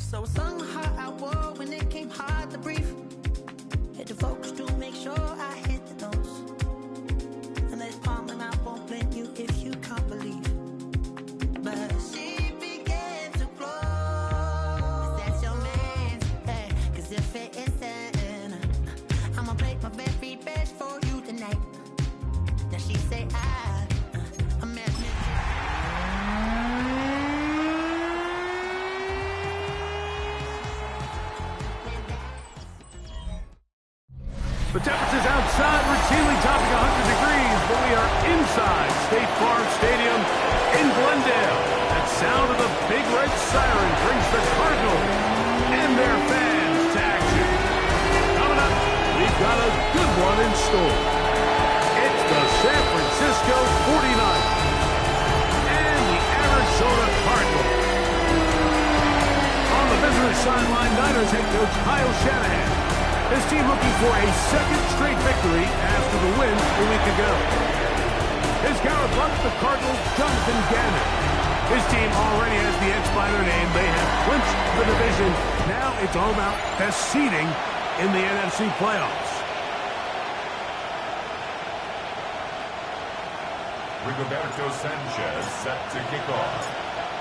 So somehow I wore when it came hard to breathe. Hit the focus to make sure I hit the notes. And there's palm and I won't blame you if you can't believe. But she began to flow. That's your man, hey, cause if it isn't, I'ma make my very best for you tonight. Now she say I'm at The temperatures outside routinely topping 100 degrees, but we are inside State Farm Stadium in Glendale. That sound of the big red siren brings the Cardinals and their fans to action. Coming up, we've got a good one in store. It's the San Francisco 49ers and the Arizona Cardinals. On the visitor sideline, Niners head coach Kyle Shanahan. His team looking for a second straight victory after the win a week ago. His counterpart, the Cardinals' Jonathan Gannon. His team already has the X by their name. They have clinched the division. Now it's all about best seeding in the NFC playoffs. Rigoberto Sanchez set to kick off.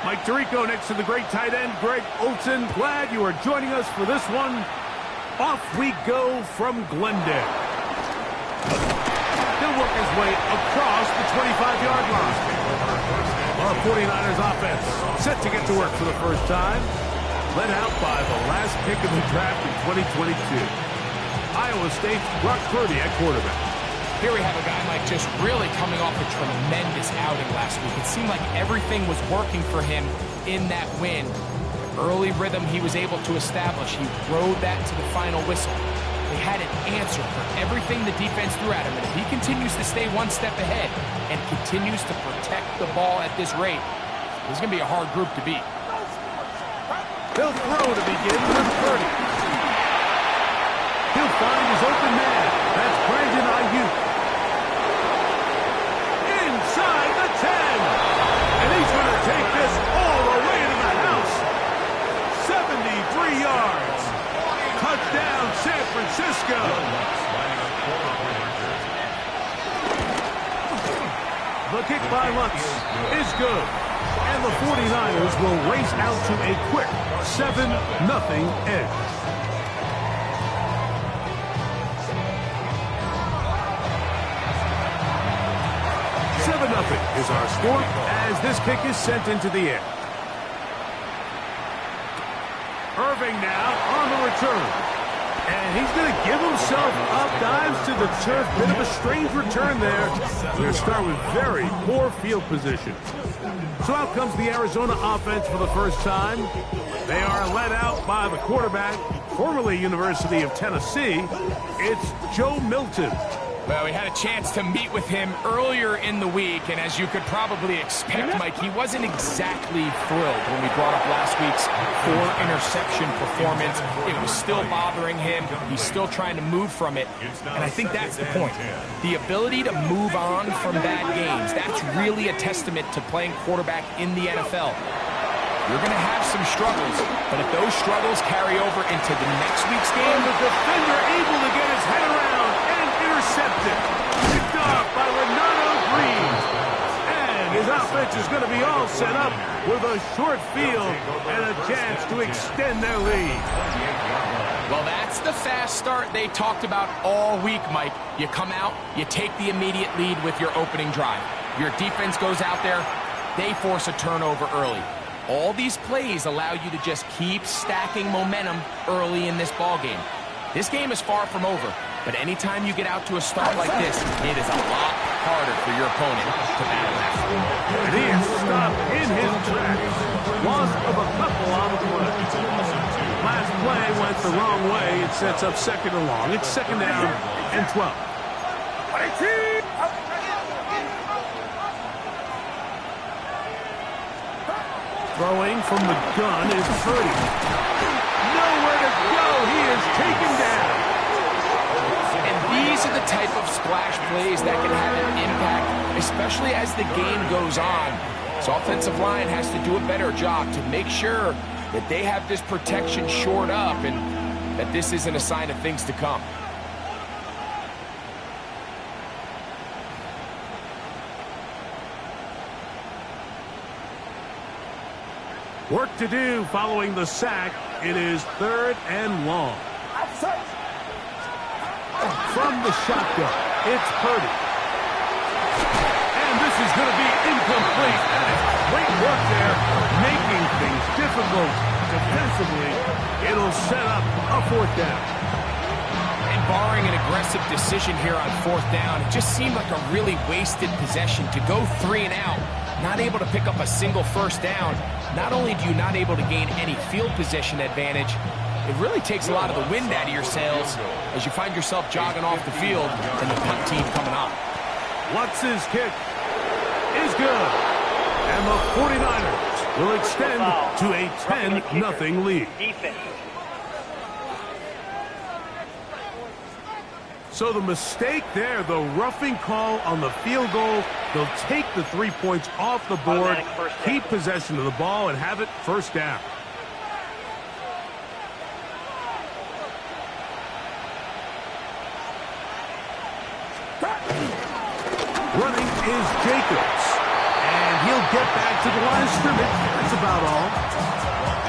Mike Tirico next to the great tight end, Greg Olsen. Glad you are joining us for this one. Off we go from Glendale. He'll work his way across the 25-yard line. Our 49ers offense set to get to work for the first time. Led out by the last pick of the draft in 2022. Iowa State's Brock Purdy at quarterback. Here we have a guy, Mike, just really coming off a tremendous outing last week. It seemed like everything was working for him in that win. Early rhythm he was able to establish. He rode that to the final whistle. They had an answer for everything the defense threw at him, and if he continues to stay one step ahead and continues to protect the ball at this rate, this is going to be a hard group to beat. He'll throw to begin with Purdy. He'll find his open man. That's Brandon Ayuk. Inside the 10. And he's going to take this all the way to the house. 73 yards. Touchdown, San Francisco. The kick by Lutz is good. And the 49ers will race out to a quick 7-0 edge. 7-0 is our score as this kick is sent into the air. Irving now on the return. And he's going to give himself up, dives to the turf. Bit of a strange return there. We're going to start with very poor field position. So out comes the Arizona offense for the first time. They are led out by the quarterback, formerly University of Tennessee. It's Joe Milton. Well, we had a chance to meet with him earlier in the week, and as you could probably expect, Mike, he wasn't exactly thrilled when we brought up last week's 4-interception performance. It was still bothering him. He's still trying to move from it, and I think that's the point. The ability to move on from bad games, that's really a testament to playing quarterback in the NFL. You're going to have some struggles, but if those struggles carry over into the next week's game, the defender able to get his head around and intercepted. Picked off by Renato Green. And his offense is going to be all set up with a short field and a chance to extend their lead. Well, that's the fast start they talked about all week, Mike. You come out, you take the immediate lead with your opening drive. Your defense goes out there, they force a turnover early. All these plays allow you to just keep stacking momentum early in this ball game. This game is far from over, but anytime you get out to a start like this, it is a lot harder for your opponent to battle that. And he is stopped in his tracks. Loss of a couple on the play. Last play went the wrong way. It sets up second and long. It's second down and 12. Throwing from the gun is Purdy. Nowhere to go. He is taken down. And these are the type of splash plays that can have an impact, especially as the game goes on. So offensive line has to do a better job to make sure that they have this protection shored up and that this isn't a sign of things to come. Work to do following the sack. It is 3rd and long. From the shotgun, it's Purdy. And this is going to be incomplete. That is great work there, making things difficult defensively. It'll set up a 4th down. And barring an aggressive decision here on 4th down, it just seemed like a really wasted possession to go 3 and out, not able to pick up a single 1st down. Not only do you not able to gain any field position advantage, it really takes a lot of the wind out of your sails as you find yourself jogging off the field and the punt team coming on. Lutz's kick is good. And the 49ers will extend to a 10-0 lead. So the mistake there, the roughing call on the field goal, they'll take the 3 points off the board, keep possession of the ball, and have it 1st down. Running is Jacobs, and he'll get back to the line of scrimmage. That's about all.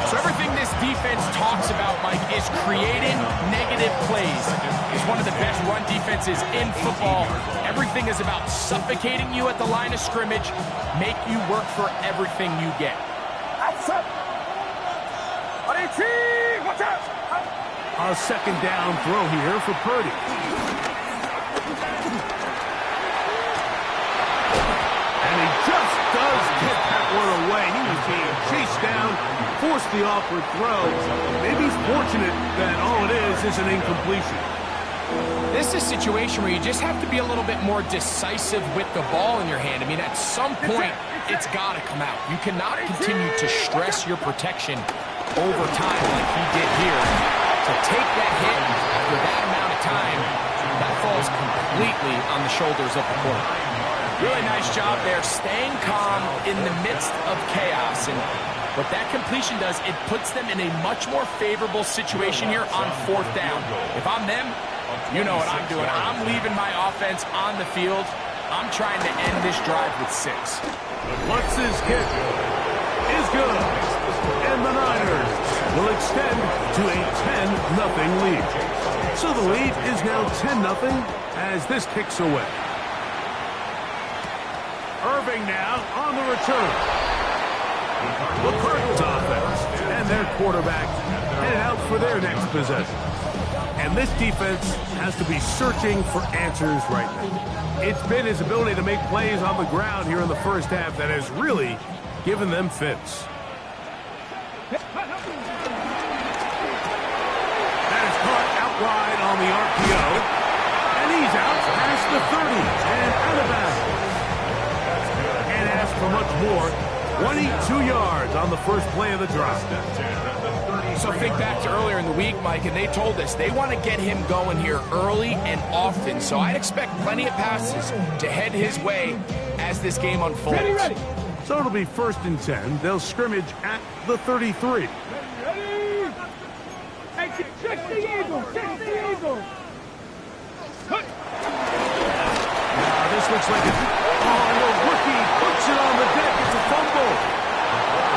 So everything this defense talks about, Mike, is creating negative plays. It's one of the best run defenses in football. Everything is about suffocating you at the line of scrimmage, make you work for everything you get. A 2nd down throw here for Purdy. And he just does get that one away. He was being chased down, forced the awkward throw. Maybe he's fortunate that all it is an incompletion. This is a situation where you just have to be a little bit more decisive with the ball in your hand. I mean, at some point, it's got to come out. You cannot continue to stress your protection over time like he did here. To take that hit after that amount of time, that falls completely on the shoulders of the corner. Really nice job there, staying calm in the midst of chaos. And what that completion does, it puts them in a much more favorable situation here on 4th down. If I'm them, you know what I'm doing. I'm leaving my offense on the field. I'm trying to end this drive with 6. Lutz's kick is good. And the Niners will extend to a 10-0 lead. So the lead is now 10-0 as this kicks away. Irving now on the return. The Cardinals offense and their quarterback headed out for their next possession. And this defense has to be searching for answers right now. It's been his ability to make plays on the ground here in the 1st half that has really given them fits. That is caught out wide on the RPO. And he's out past the 30 and out of bounds. And as for much more, 22 yards on the first play of the drive. So think back to earlier in the week, Mike, and they told us they want to get him going here early and often. So I'd expect plenty of passes to head his way as this game unfolds. Ready. So it'll be 1st and 10. They'll scrimmage at the 33. Check the eagle! Now this looks like a... Oh, the rookie puts it on the deck. It's a fumble.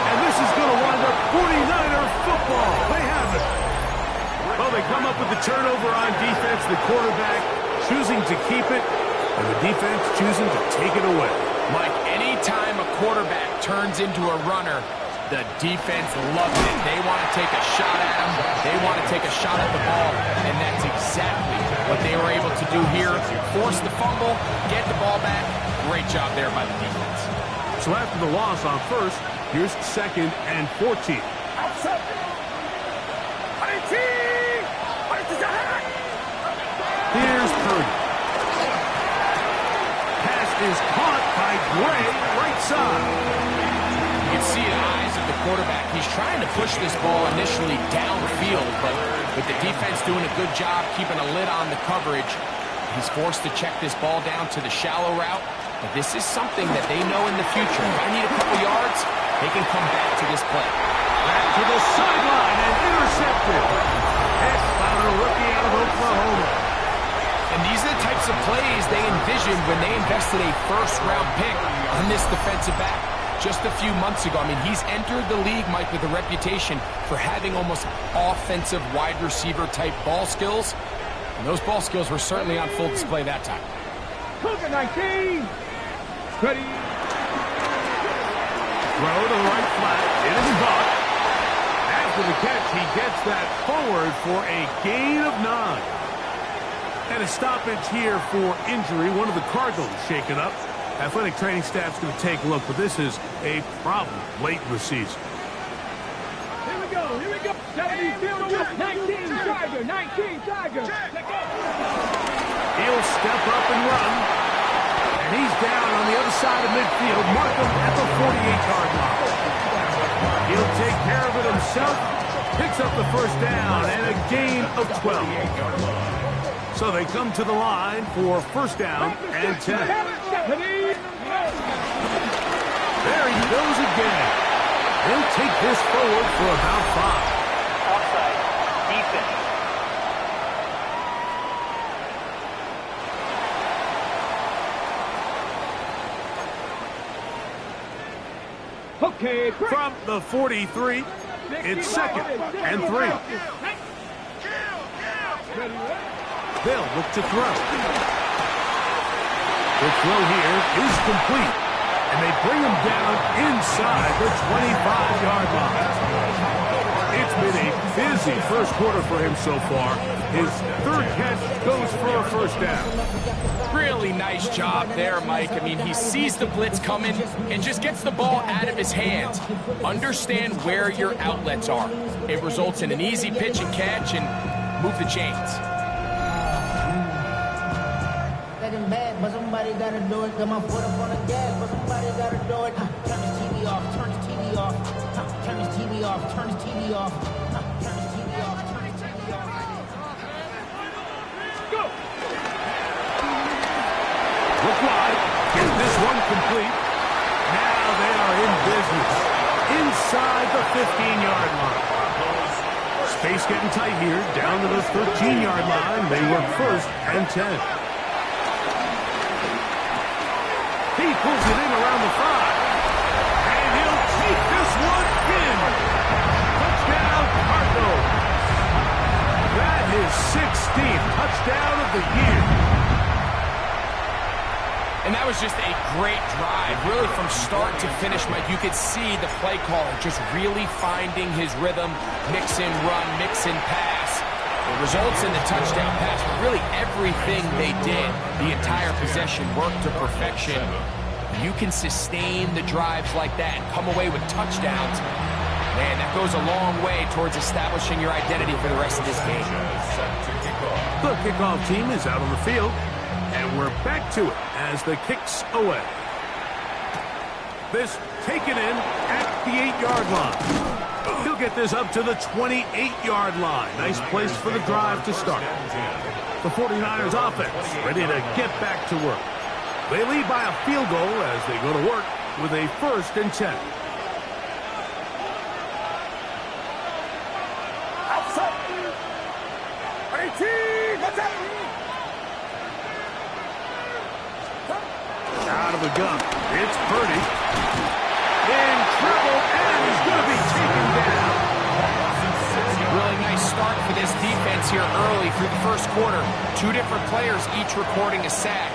And this is going to wind up 49er football. They have it. Well, they come up with the turnover on defense. The quarterback choosing to keep it, and the defense choosing to take it away. Mike, anytime a quarterback turns into a runner, the defense loves it. They want to take a shot at him. They want to take a shot at the ball, and that's exactly what they were able to do here. Force the fumble, get the ball back. Great job there by the defense. So after the loss on 1st, here's 2nd and 14. Here's Purdy. Pass is caught by Gray, right side. You can see the eyes of the quarterback. He's trying to push this ball initially downfield, but with the defense doing a good job keeping a lid on the coverage, he's forced to check this ball down to the shallow route. But this is something that they know in the future. If I need a couple yards, they can come back to this play. Back to the sideline and intercepted. Hit by the rookie out of Oklahoma. And these are the types of plays they envisioned when they invested a first-round pick on this defensive back just a few months ago. I mean, he's entered the league, Mike, with a reputation for having almost offensive wide receiver type ball skills. And those ball skills were certainly on full display that time. Cougar 19. Ready. Throw to the right flat. It is caught. After the catch, he gets that forward for a gain of 9. And a stoppage here for injury. One of the Cardinals shaken up. Athletic training staff's going to take a look, but this is a problem late in the season. Here we go. 19 Tiger. 19 Tiger. He'll step up and run. And he's down on the other side of midfield. Mark him at the 48-yard line. He'll take care of it himself. Picks up the first down and a gain of 12. So they come to the line for first down and 10. There he goes again. He'll take this forward for about 5. Offside. Defense. Okay, From the 43, it's second and 3. They'll look to throw. The throw here is complete. And they bring him down inside the 25-yard line. It's been a busy first quarter for him so far. His third catch goes for a first down. Really nice job there, Mike. I mean, he sees the blitz coming and just gets the ball out of his hands. Understand where your outlets are. It results in an easy pitch and catch and move the chains. Bad, but somebody gotta do it. Got my foot up on the gas, but somebody gotta do it. Turn his TV off, turn his TV off. Turn his TV off, turn his TV off. Turn his TV off, turn his TV off. Go! Look wide. Get this one complete. Now they are in business. Inside the 15-yard line. Space getting tight here. Down to the 13-yard line. They work first and 10. He pulls it in around the 5. And he'll take this one in. Touchdown, Cardinals. That is 16th touchdown of the year. And that was just a great drive. Really from start to finish, Mike, you could see the play caller just really finding his rhythm. Mix and run, mix and pass. It results in the touchdown pass, but really everything they did, the entire possession worked to perfection. You can sustain the drives like that and come away with touchdowns. Man, that goes a long way towards establishing your identity for the rest of this game. The kickoff team is out on the field, and we're back to it as the kick's away. This taken in at the 8-yard line. He'll get this up to the 28-yard line. Nice place for the drive to start. The 49ers offense ready to get back to work. They lead by a field goal as they go to work with a first and 10. Outside. 18. What's up? Out of the gun. It's Purdy. In trouble, and he's going to be taken down. Really nice start for this defense here early through the first quarter. 2 different players each recording a sack.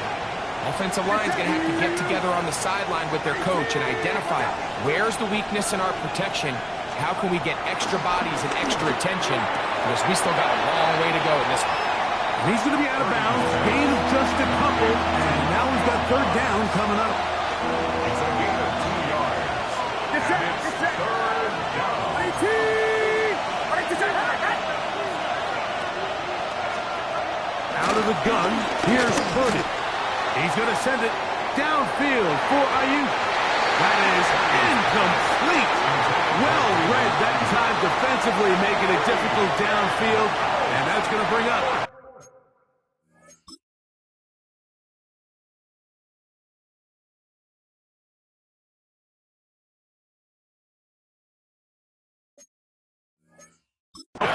Offensive line's going to have to get together on the sideline with their coach and identify where's the weakness in our protection. How can we get extra bodies and extra attention? Because we still got a long way to go in this one. And he's going to be out of bounds. Gain of just a couple. And now we've got third down coming up. It's a gain of 2 yards. Get set. And it's third down. 18. Out of the gun. Here's Purdy. He's going to send it downfield for Ayuk. That is incomplete. Well read that time defensively, making it difficult downfield. And that's going to bring up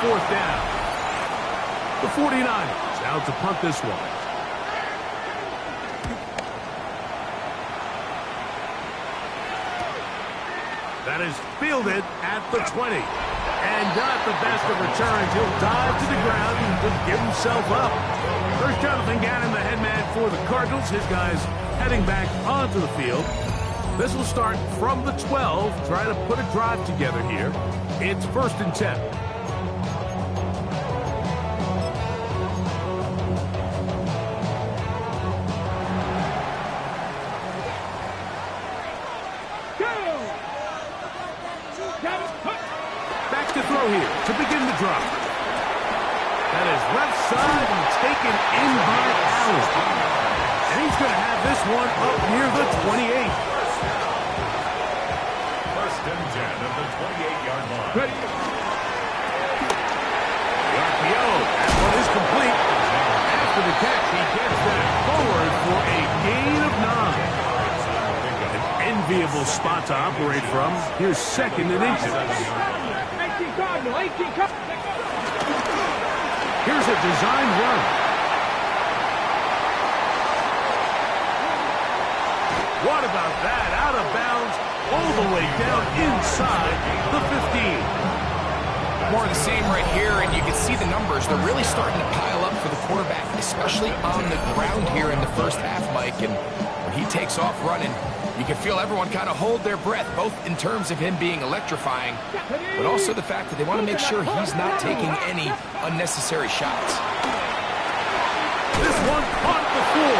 fourth down. The 49ers out to punt this one. That is fielded at the 20. And not the best of returns. He'll dive to the ground and just give himself up. There's Jonathan Gannon, the head man for the Cardinals. His guys heading back onto the field. This will start from the 12. Try to put a drive together here. It's 1st and 10. Back to throw here to begin the drive. That is left side and taken in by Allen. And he's going to have this one up near the 28. 1st and 10 at the 28-yard line. Ready. The RPO. That one is complete. After the catch, he gets that forward for a gain of 9. An enviable spot to operate from. Here's 2nd and 8. Here's a design run. What about that? Out of bounds, all the way down inside the 15. More of the same right here, and you can see the numbers. They're really starting to pile up for the quarterback, especially on the ground here in the first half, Mike. And when he takes off running, you can feel everyone kind of hold their breath, both in terms of him being electrifying, but also the fact that they want to make sure he's not taking any unnecessary shots. This one caught the floor.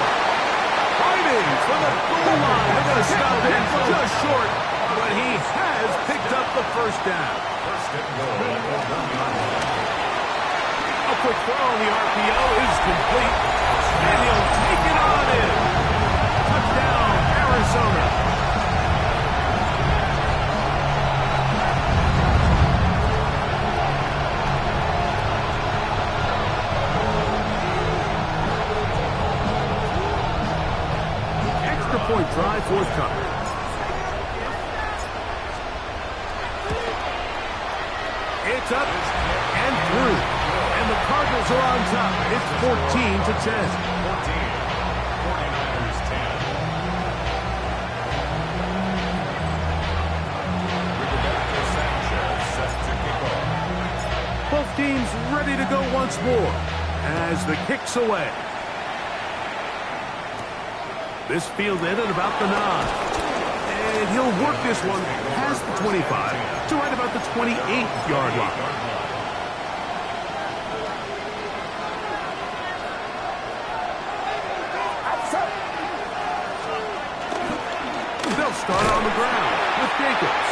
Fighting for the goal line. They're going to stop him just short, but he has picked up the 1st down. 1st and goal at the 1-yard line. A quick throw on the RPO is complete, and he'll take it on in. Touchdown, Arizona. Extra point drive forthcoming. It's up and through. And the Cardinals are on top. It's 14-10. 49ers 10. Sanchez set to kick off. Both teams ready to go once more as the kick's away. This fielded at about the 9. And he'll work this one past the 25 to right about the 28-yard line. They'll start on the ground with Jacobs.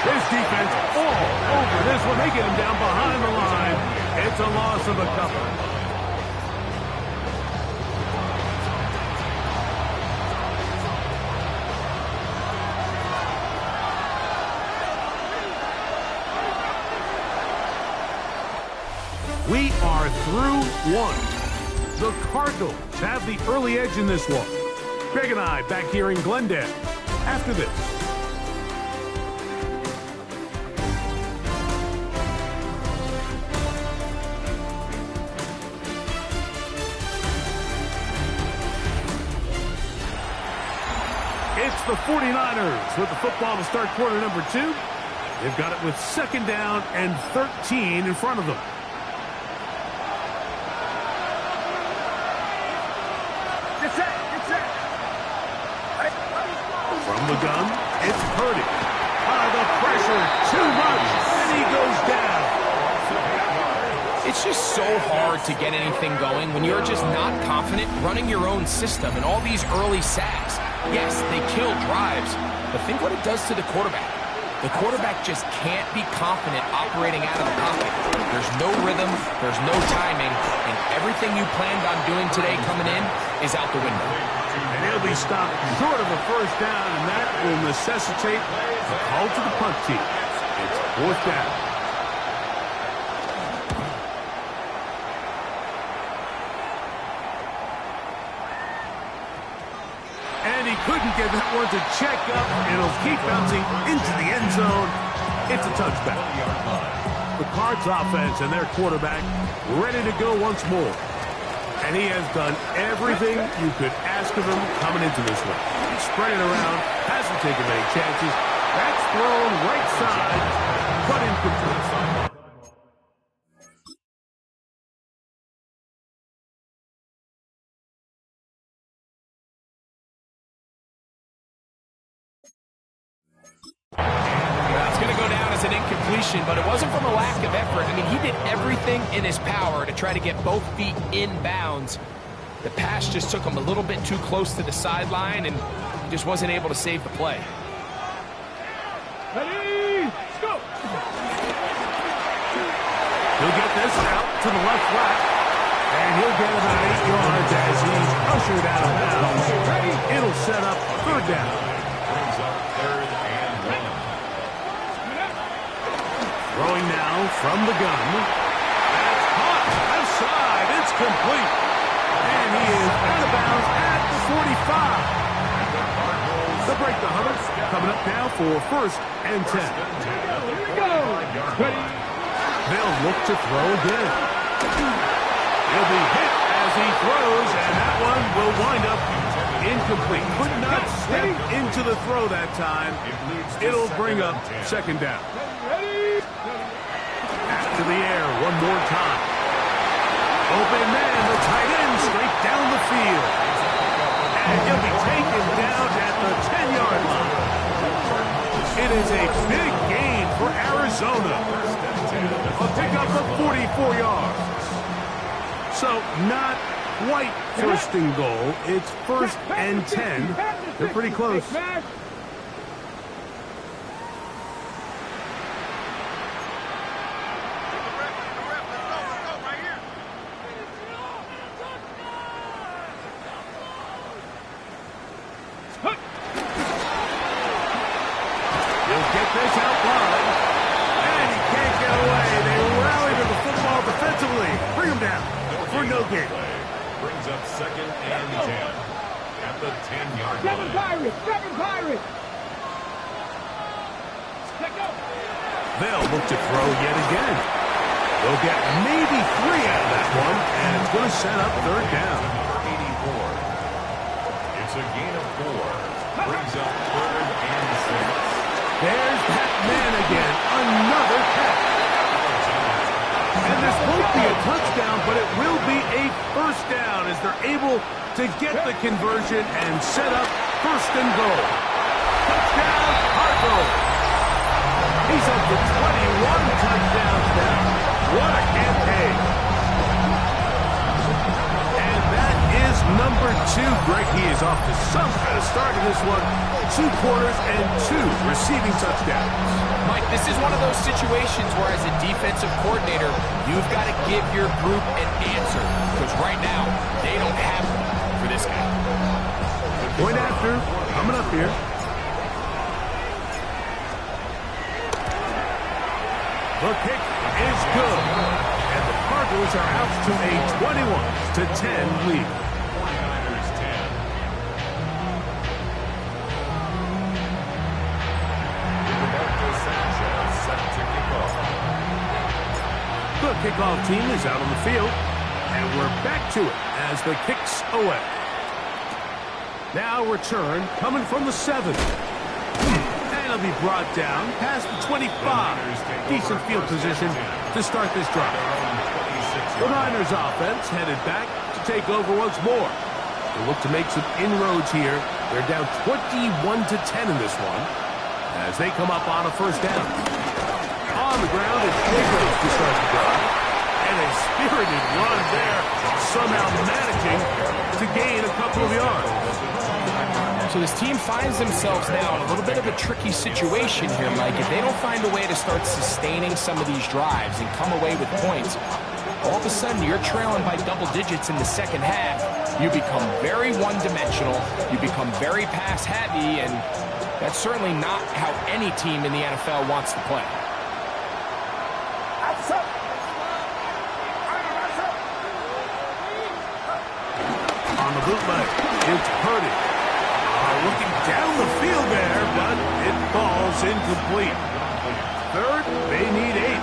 His defense all over this one. They get him down behind the line. It's a loss of a couple. We are through one. The Cardinals have the early edge in this one. Greg and I back here in Glendale after this. It's the 49ers with the football to start quarter number 2. They've got it with 2nd down and 13 in front of them. From the gun, it's Purdy. The pressure, too much, and he goes down. It's just so hard to get anything going when you're just not confident running your own system and all these early sacks. Yes, they kill drives, but think what it does to the quarterback. The quarterback just can't be confident operating out of the pocket. There's no rhythm, there's no timing, and everything you planned on doing today coming in is out the window. And he'll be stopped short of a 1st down, and that will necessitate a call to the punt team. It's 4th down. And he couldn't get that one to check up. It'll keep bouncing into the end zone. It's a touchback. the Cards offense and their quarterback ready to go once more. And he has done everything you could ask of him coming into this one. He's spread it around, hasn't taken many chances. That's thrown right side, but incomplete. That's going to go down as an incompletion, but it wasn't from a lack of effort. I mean, he did everything in his power to try to get both feet in bounds. The pass just took him a little bit too close to the sideline, and he just wasn't able to save the play. Ready, go! He'll get this out to the left flat, and he'll get about 8 yards as he's ushered out of bounds. It'll set up third down. Brings up 3rd and 1. Throwing now from the gun. That's caught. Left side. It's complete. And he is out of bounds at the 45. They'll break the 100. Coming up now for 1st and 10. Here we go! Ready? They'll look to throw again. He'll be hit as he throws, and that one will wind up incomplete. Could not step into the throw that time. It'll bring up 2nd down. Ready? Back to the air one more time. Open man, the tight end, straight down the field. And he'll be taken down at the 10-yard line. It is a big gain for Arizona. A pickup of 44 yards. So not quite 1st and goal. It's 1st and 10. They're pretty close. This out wide, and he can't get away. They rally to the football defensively. Bring him down for no gain. Brings up 2nd and 10 at the 10-yard line. Seven Pirates! Let go! They'll look to throw yet again. They'll get maybe 3 out of that one, and it's going to set up 3rd down. Number 84. It's a gain of 4. Brings up 3rd and 6. There's that man again. Another catch. And this won't be a touchdown, but it will be a 1st down as they're able to get the conversion and set up 1st and goal. Touchdown, Cardinals. He's up to 21 touchdowns now. What a campaign. And that is number 2. Greg, he is off to some kind of start in this one. 2 quarters and 2 receiving touchdowns. Mike, this is one of those situations where as a defensive coordinator, you've got to give your group an answer. Because right now, they don't have one for this guy. Point after, coming up here. The kick is good. And the Cardinals are out to a 21-10 lead. 49ers 10. Sanchez set to kick off. The kickoff team is out on the field, and we're back to it as the kick's away. Now return coming from the 7. And it'll be brought down past the 25. Decent field position to start this drive. The Niners offense headed back to take over once more. They look to make some inroads here. They're down 21-10 in this one, as they come up on a 1st down. On the ground, it's Jacobs to start the drive. And a spirited run there, somehow managing to gain a couple of yards. So this team finds themselves now in a little bit of a tricky situation here, Mike. If they don't find a way to start sustaining some of these drives and come away with points, all of a sudden you're trailing by double digits in the 2nd half. You become very one-dimensional. You become very pass-heavy, and that's certainly not how any team in the NFL wants to play. On the bootleg, it's Purdy. Looking down the field there, but it falls incomplete. 3rd, they need 8.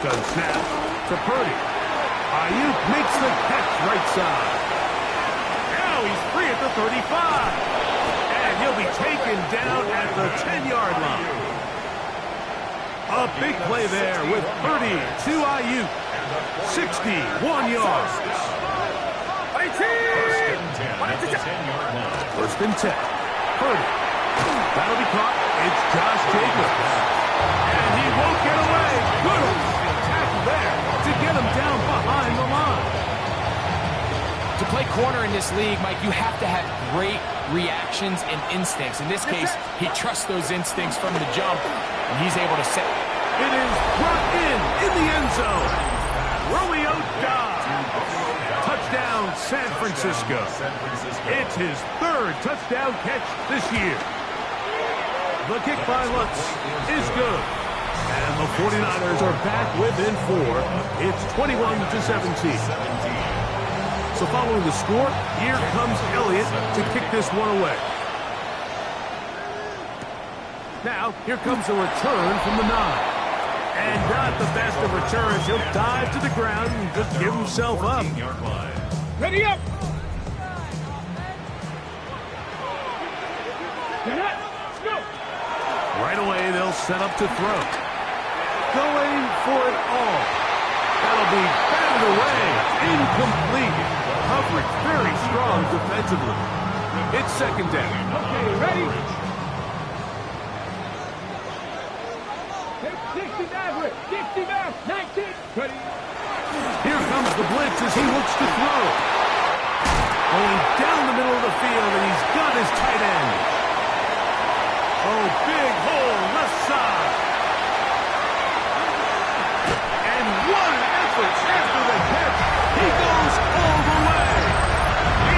Shotgun snap to Purdy. Ayuk makes the catch right side. Now he's free at the 35. And he'll be taken down at the 10-yard line. A big play there with Purdy to Ayuk. 61 yards. First and 10. Purdy. That'll be caught. It's Josh Jacobs. And he won't get away. Good tackle there to get him down behind the line. To play corner in this league, Mike, you have to have great reactions and instincts. In this case, he trusts those instincts from the jump, and he's able to set. It is brought in the end zone. Romeo Dobbs. Touchdown, San Francisco. It's his third touchdown catch this year. The kick by Lutz is good. And the 49ers are back within 4. It's 21-17. So following the score, here comes Elliott to kick this one away. Now, here comes a return from the 9. And not the best of returns. He'll dive to the ground and just give himself up. Ready up. Let's go. Right away, they'll set up to throw. Going for it all. That'll be batted away. Incomplete. Coverage very strong defensively. It's second down. Okay, ready? Take 60 back, 60 back, 19. Ready? Here comes the blitz as he looks to throw. Going down the middle of the field, and he's got his tight end. Oh, big hole left side. And one effort after the catch. He goes all the way.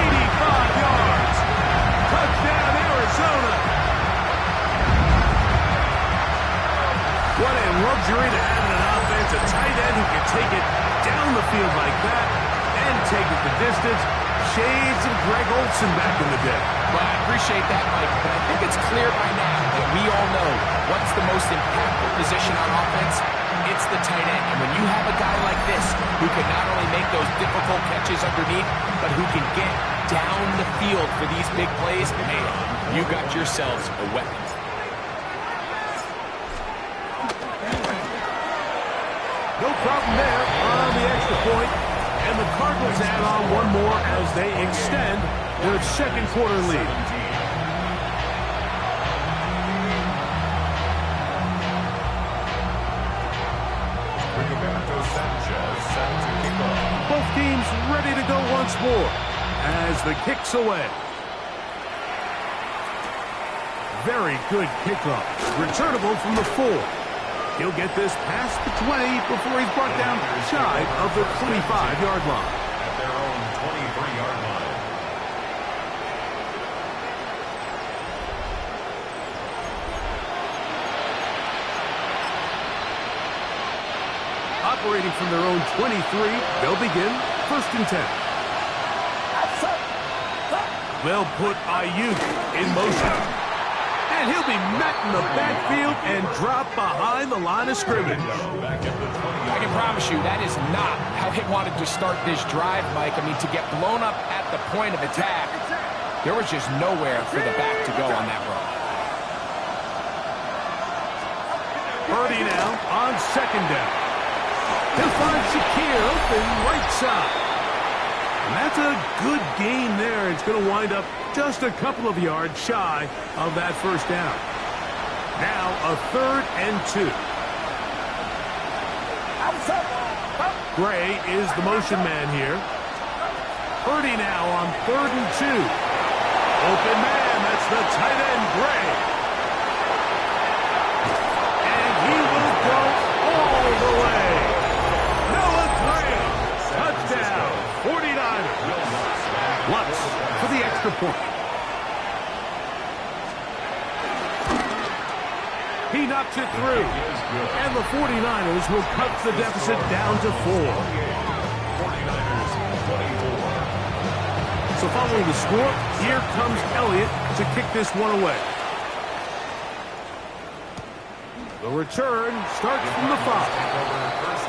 85 yards. Touchdown, Arizona. What a luxury to have in an offense. A tight end who can take it down the field like that and take it the distance. Shades of Greg Olsen back in the day. Well, I appreciate that, Mike, but I think it's clear by now that we all know what's the most impactful position on offense. It's the tight end. And when you have a guy like this who can not only make those difficult catches underneath, but who can get down the field for these big plays, man, you got yourselves a weapon. No problem there on the extra point. And the Cardinals add on one more as they extend their second quarter lead. Both teams ready to go once more as the kick's away. Very good kickoff. Returnable from the 4. He'll get this past the 20 before he's brought down shy of the 25-yard line. At their own 23-yard line. Operating from their own 23, they'll begin first and 10. They'll put Ayuk in motion. And he'll be met in the backfield and dropped behind the line of scrimmage. I can promise you that is not how he wanted to start this drive, Mike. I mean, to get blown up at the point of attack, there was just nowhere for the back to go on that run. Purdy now on second down. He'll find Shakir open right side. And that's a good gain there. It's going to wind up just a couple of yards shy of that first down. Now a 3rd and 2. Gray is the motion man here. Purdy now on 3rd and 2. Open man, that's the tight end, Gray. And he will go all the way. Noah Gray, touchdown, 49ers. Lutz for the extra point. He knocks it through. And the 49ers will cut the deficit down to 4. 49ers 24. So following the score, here comes Elliott to kick this one away. The return starts from the 5.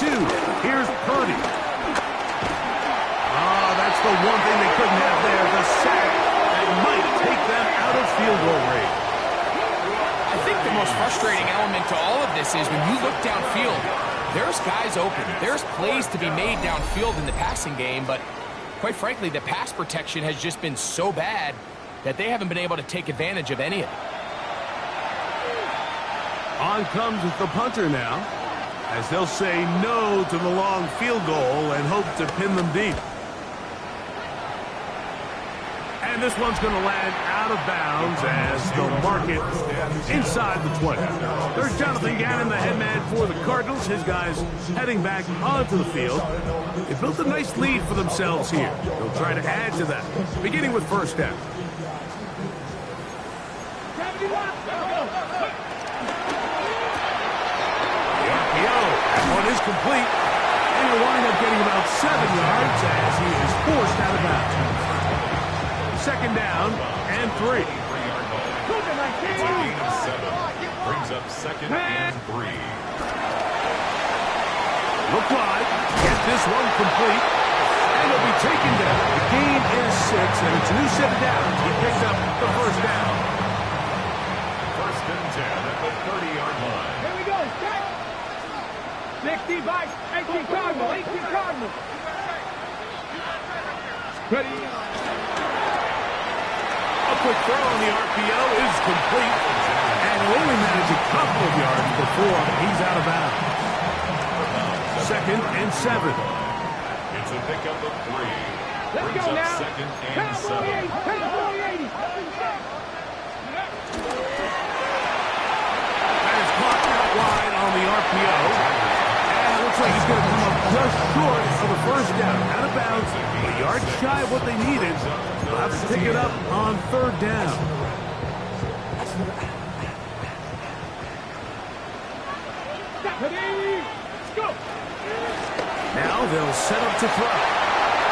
2. Here's Purdy. That's the one thing they couldn't have there, the sack that might take them out of field goal range. I think the most frustrating element to all of this is when you look downfield, there's guys open. There's plays to be made downfield in the passing game, but quite frankly, the pass protection has just been so bad that they haven't been able to take advantage of any of it. On comes the punter now, as they'll say no to the long field goal and hope to pin them deep. And this one's going to land out of bounds as they'll mark it inside the 20. There's Jonathan Gannon, the head man for the Cardinals. His guys heading back onto the field. They built a nice lead for themselves here. They'll try to add to that, beginning with first down. That one is complete, and he'll wind up getting about 7 yards as he is forced out of bounds. Second down and 3. Brings up second and 3. Look wide, get this one complete, and it'll be taken down. The gain is 6, and it's a new set of downs. He picked up the first down. First and 10 at the 30-yard line. Here we go. 60 by 18 Cardinals. 18 Cardinals. Ready. A quick throw on the RPO is complete, and he'll only manage a couple of yards before he's out of bounds. Second and 7. It's a pickup of 3. Let's Brings go up now. second and 7. That is caught out wide on the RPO. And it looks like he's going to come up just short of the first down. Out of bounds, a yard shy of what they needed. They'll have to pick it up on third down. Now they'll set up to throw.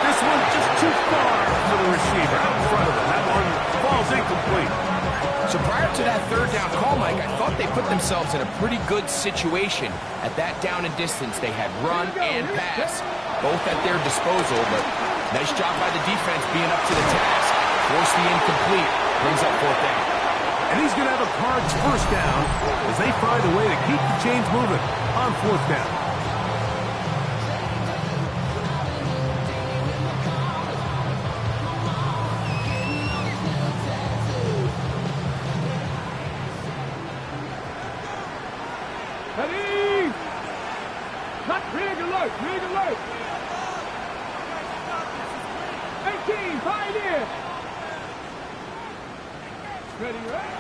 This one just too far for the receiver. Out in front of him. That one falls incomplete. So prior to that third down call, Mike, I thought they put themselves in a pretty good situation at that down and distance. They had run and pass, both at their disposal, but nice job by the defense being up to the task. Force the incomplete, brings up fourth down. And he's going to have a Cards first down as they find a way to keep the chains moving on fourth down. Ready. Not rig alert. Rig alert. 18. Find in. Ready, right?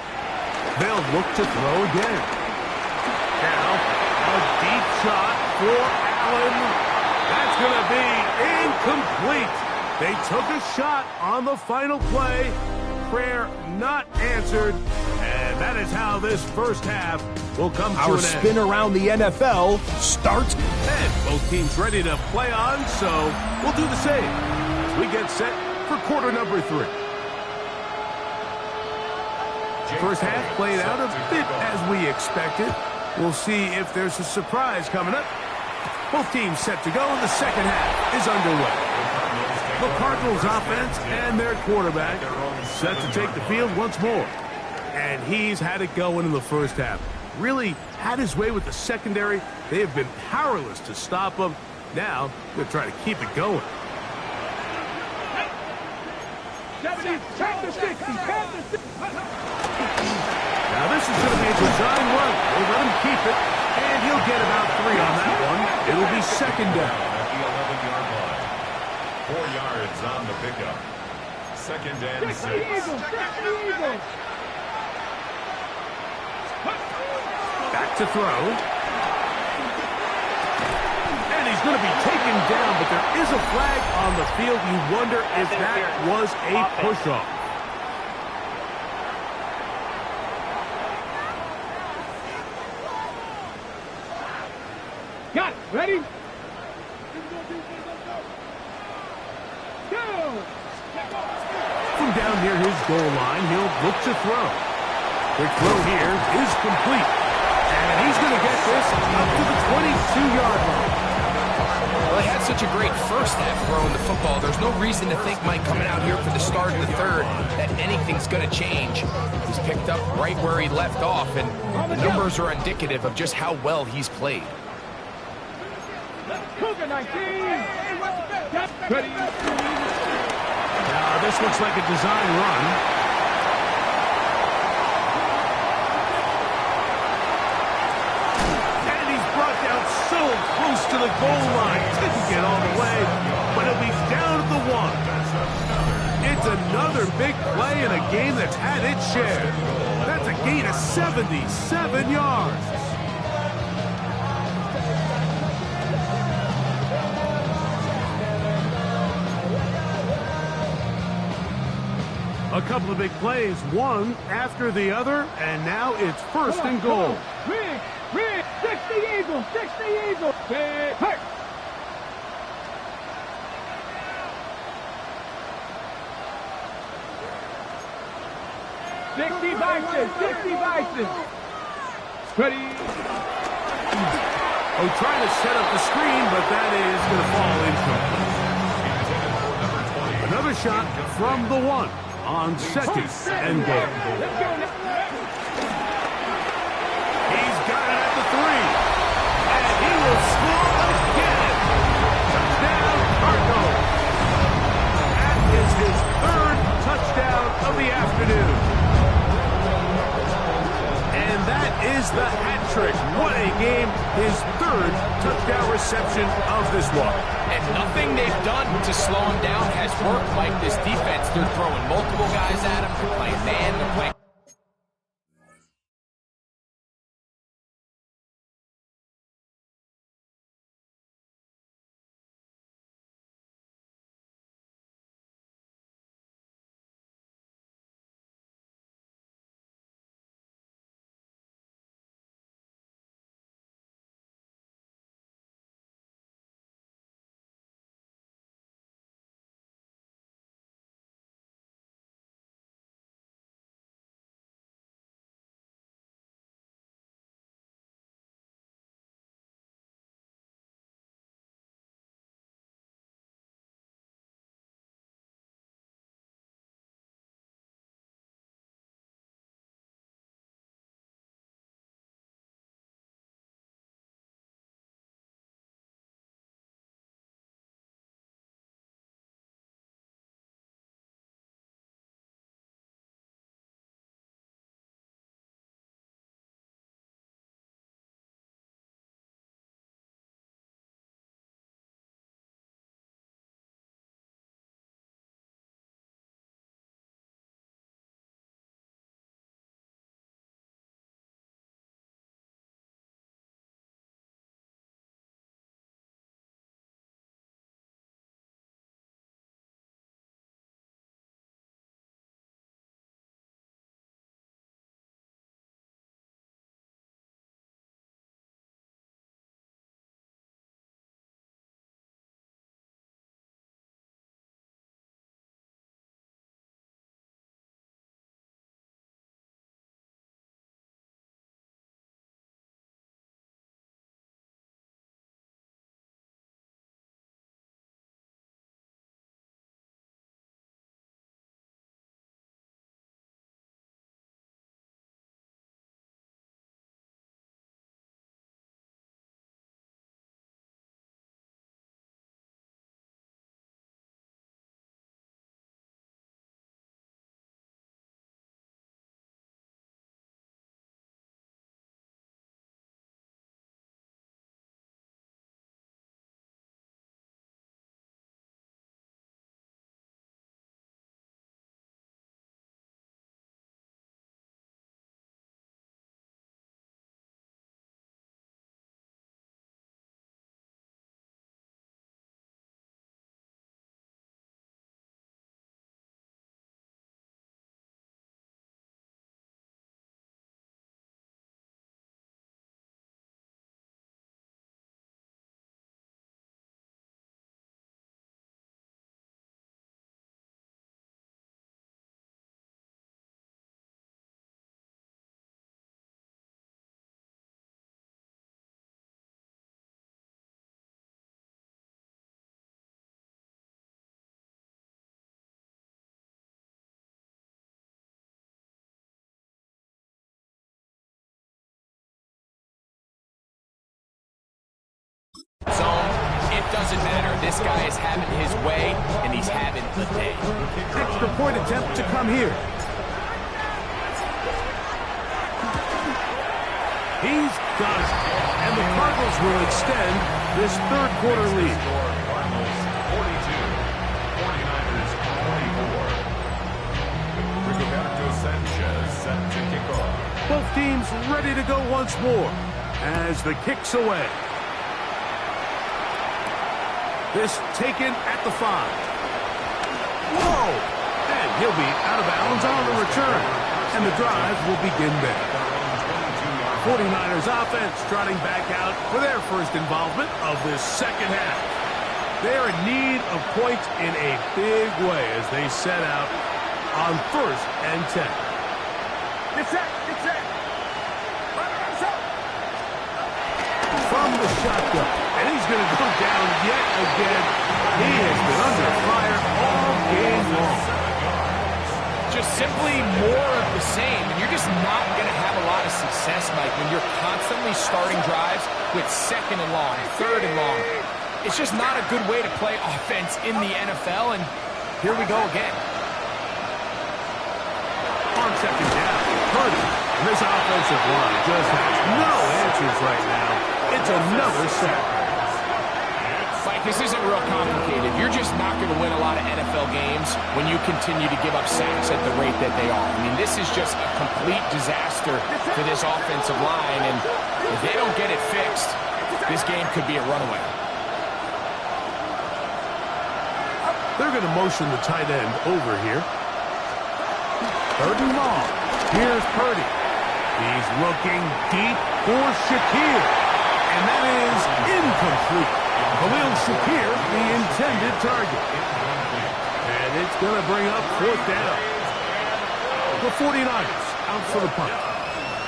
They'll look to throw again. Now, a deep shot for Allen. That's going to be incomplete. They took a shot on the final play. Prayer not answered. And that is how this first half will come to an end. Our spin around the NFL starts. And both teams ready to play on, so we'll do the same as we get set for quarter number 3. First half played out a bit as we expected. We'll see if there's a surprise coming up. Both teams set to go, and the second half is underway. The Cardinals offense and their quarterback set to take the field once more. And he's had it going in the first half. Really had his way with the secondary. They have been powerless to stop him. Now they're trying to keep it going. 70, tap the 60, tap the 60. Now this is going to be a design run. They'll let him keep it, and he'll get about 3 on that one. It'll be second down. At the 11-yard line. 4 yards on the pickup. Second and 6. Back to throw. And he's going to be taken down, but there is a flag on the field. You wonder if that was a push-off. Got it. Ready? Go! From down near his goal line, he'll look to throw. Quick throw here is complete. And he's going to get this up to the 22-yard line. Well, they had such a great first half throwing the football. There's no reason to think, Mike, coming out here for the start of the third, that anything's going to change. He's picked up right where he left off, and the numbers are indicative of just how well he's played. Cougar 19. Ready. Now, this looks like a design run. So close to the goal line. Didn't get all the way, but he'll be down at the 1. It's another big play in a game that's had its share. That's a gain of 77 yards. A couple of big plays, one after the other, and now it's first and goal. Red, 60 Eagles, 60 Eagles. Hey. 60 Vices, 60 Vices. Ready. Oh, trying to set up the screen, but that is going to fall incomplete. Another shot from the 1 on second and goal. He's got it at the 3. And he will score again. Touchdown, Cardinals. That is his 3rd touchdown of the afternoon. And that is the hat trick. What a game. His 3rd touchdown reception of this one. And nothing they've done to slow him down has worked like this defense. They're throwing multiple guys at him. They're playing man. They're playing this guy is having his way, and he's having the day. Extra point attempt to come here. He's got it. And the Cardinals will extend this third quarter lead. Cardinals 42, 49ers 24. Rigoberto Sanchez set to kick off. Both teams ready to go once more as the kick's away. This taken at the 5. Whoa! And he'll be out of bounds on the return. And the drive will begin there. 49ers offense trotting back out for their first involvement of this second half. They're in need of points in a big way as they set out on 1st and 10. Get set. From the shotgun, and he's going to go down yet again. He has been under fire all game long. Just simply more of the same, and you're just not going to have a lot of success, Mike, when you're constantly starting drives with 2nd and long, 3rd and long. It's just not a good way to play offense in the NFL, and here we go again. On 2nd down, Purdy. And this offensive line just has no answers right now. It's another sack. Mike, this isn't real complicated. You're just not going to win a lot of NFL games when you continue to give up sacks at the rate that they are. I mean, this is just a complete disaster for this offensive line, and if they don't get it fixed, this game could be a runaway. They're going to motion the tight end over here. 3rd and long. Here's Purdy. He's looking deep for Shakir. And that is incomplete. Khalil Shakir, the intended target. And it's going to bring up 4th down. The 49ers out for the punt,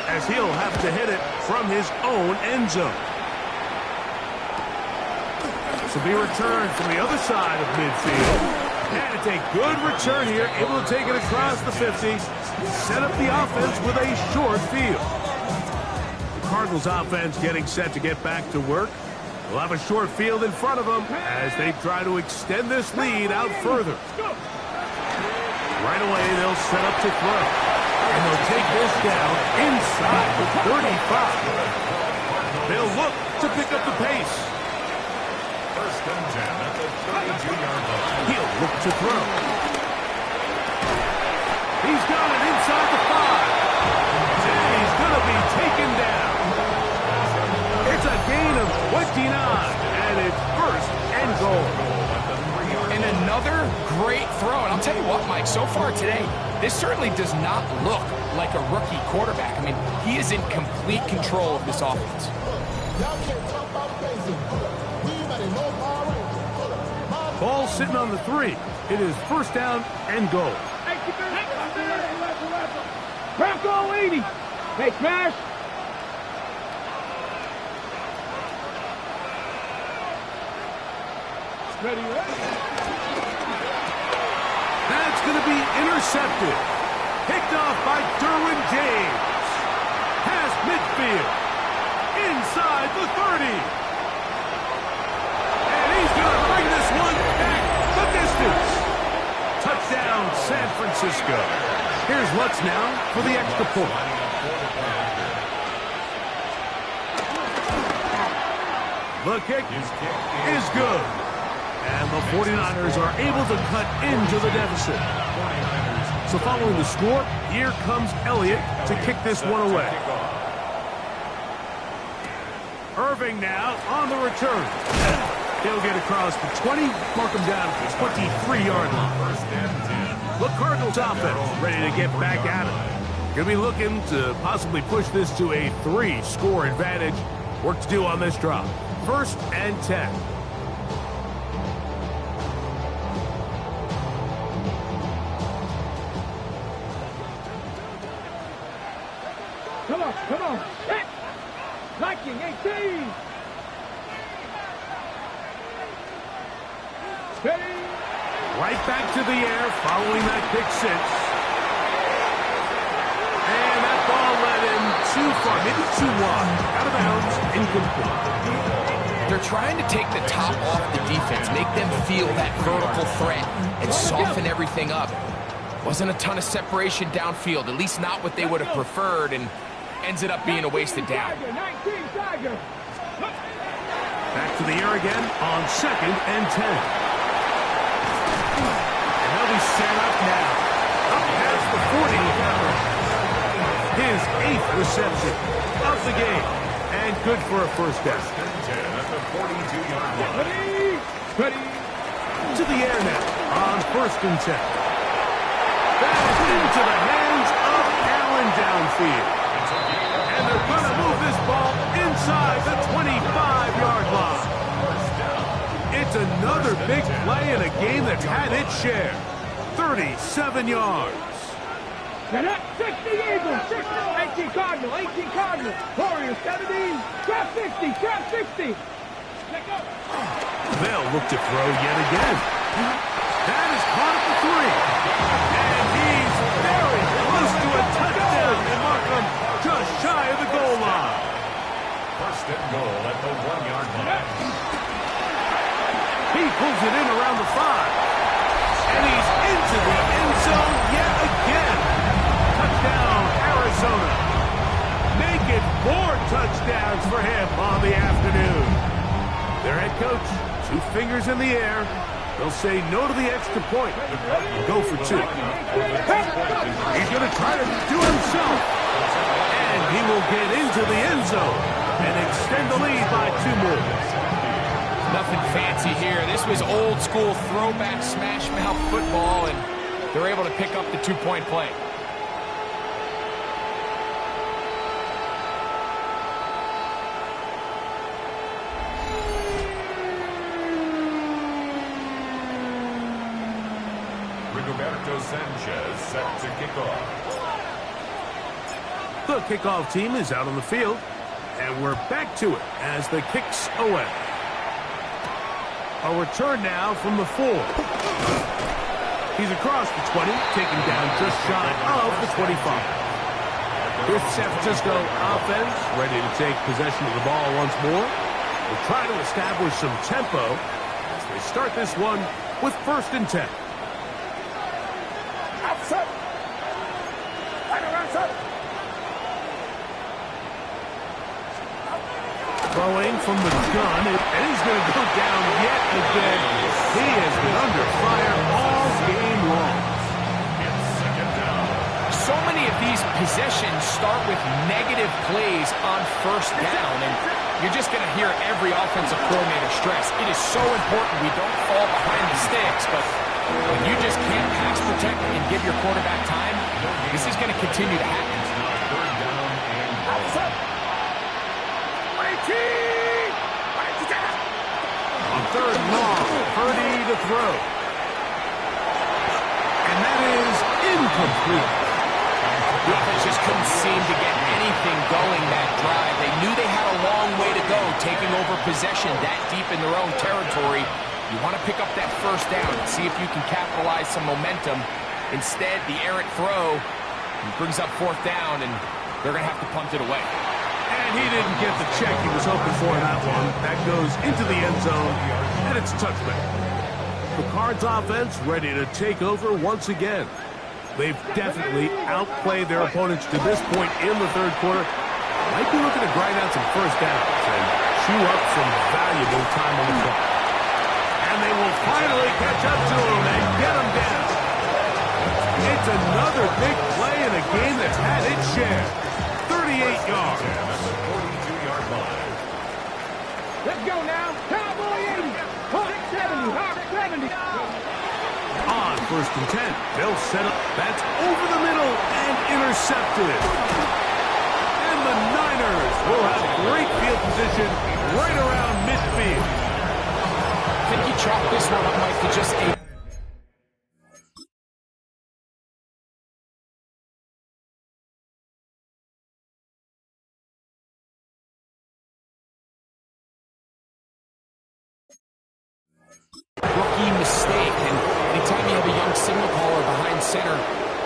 as he'll have to hit it from his own end zone. This will be returned from the other side of midfield. And it's a good return here, able to take it across the 50, set up the offense with a short field. The Cardinals offense getting set to get back to work. They'll have a short field in front of them as they try to extend this lead out further. Right away, they'll set up to throw. And they'll take this down inside the 35. They'll look to pick up the pace. 1st and 10 at the 32-yard line. He'll look to throw. He's got it inside the 5. And he's going to be taken down. It's a gain of 29, and it's 1st and goal. And another great throw. And I'll tell you what, Mike, so far today, this certainly does not look like a rookie quarterback. I mean, he is in complete control of this offense. Ball sitting on the 3. It is 1st down and goal. Bronco 80. Hey, smash. Ready. That's going to be intercepted. Picked off by Derwin James. Past midfield. Inside the 30. And he's going to bring this one back the distance. Touchdown, San Francisco. Here's Lutz now for the extra point. The kick is good. And the 49ers are able to cut into the deficit. So following the score, here comes Elliott to kick this one away. Irving now on the return. He'll get across the 20, mark him down at the 23-yard line. The Cardinals offense ready to get back at it. Going to be looking to possibly push this to a 3-score advantage. Work to do on this drive. 1st and 10. Come on. Hit. Viking 18. Steady. Right back to the air following that pick 6. And that ball led him too far, maybe too wide. Out of bounds, incomplete. They're trying to take the top off the defense, make them feel that vertical threat, and soften everything up. Wasn't a ton of separation downfield, at least not what they would have preferred, and ends it up being a wasted down. Back to the air again on 2nd and 10. And they'll be set up now. Up past the 40. His 8th reception of the game. And good for a first down. 10 at the 42-yard line. Ready. To the air now on 1st and 10. That is into the hands of Allen downfield. And they're going to move this ball inside the 25-yard line. It's another big play in a game that's had its share. 37 yards. Get up, 60 Eagles, 18 Cardinal, 18 Cardinal. Warriors, 17, trap 60, trap 60. They'll look to throw yet again. That is caught at the 3. And he's very close to a touchdown. And Markham just shy of the goal line. 1st and goal at the 1-yard line. He pulls it in around the 5. And he's into the end zone yet again. Touchdown, Arizona. Make it 4 touchdowns for him on the afternoon. Their head coach, 2 fingers in the air. They'll say no to the extra point. Go for 2. He's going to try to do himself. And he will get into the end zone and extend the lead by 2 more. Nothing fancy here. This was old school throwback smash mouth football, and they're able to pick up the 2-point play. Rigoberto Sanchez set to kick off. The kickoff team is out on the field, and we're back to it as the kicks away. A return now from the 4. He's across the 20, taken down just shy of the 25. Here's the San Francisco offense, ready to take possession of the ball once more. They'll try to establish some tempo as they start this one with 1st and 10. Throwing from the gun, and he's going to go down yet again. He has been under fire all game long. So many of these possessions start with negative plays on 1st down, and you're just going to hear every offensive coordinator stress. It is so important we don't fall behind the sticks, but when you just can't pass protect and give your quarterback time, this is going to continue to happen. On 3rd and long, Purdy to throw. And that is incomplete. The offense just couldn't seem to get anything going that drive. They knew they had a long way to go, taking over possession that deep in their own territory. You want to pick up that 1st down and see if you can capitalize some momentum. Instead, the errant throw brings up 4th down, and they're going to have to punt it away. And he didn't get the check he was hoping for in that one. That goes into the end zone, and it's a touchback. The Cards offense ready to take over once again. They've definitely outplayed their opponents to this point in the 3rd quarter. Might be looking to grind out some 1st downs and chew up some valuable time on the clock. And they will finally catch up to him and get him down. It's another big play in a game that's had its share. 38 yards. 42-yard line. Let's go now. Cowboy 80. Hawk 70. Hawk 70. On 1st and 10, they'll set up. That's over the middle and intercepted. And the Niners will have great field position right around midfield. I think he chalked this one up, Mike, to just a... rookie mistake, and anytime you have a young signal caller behind center,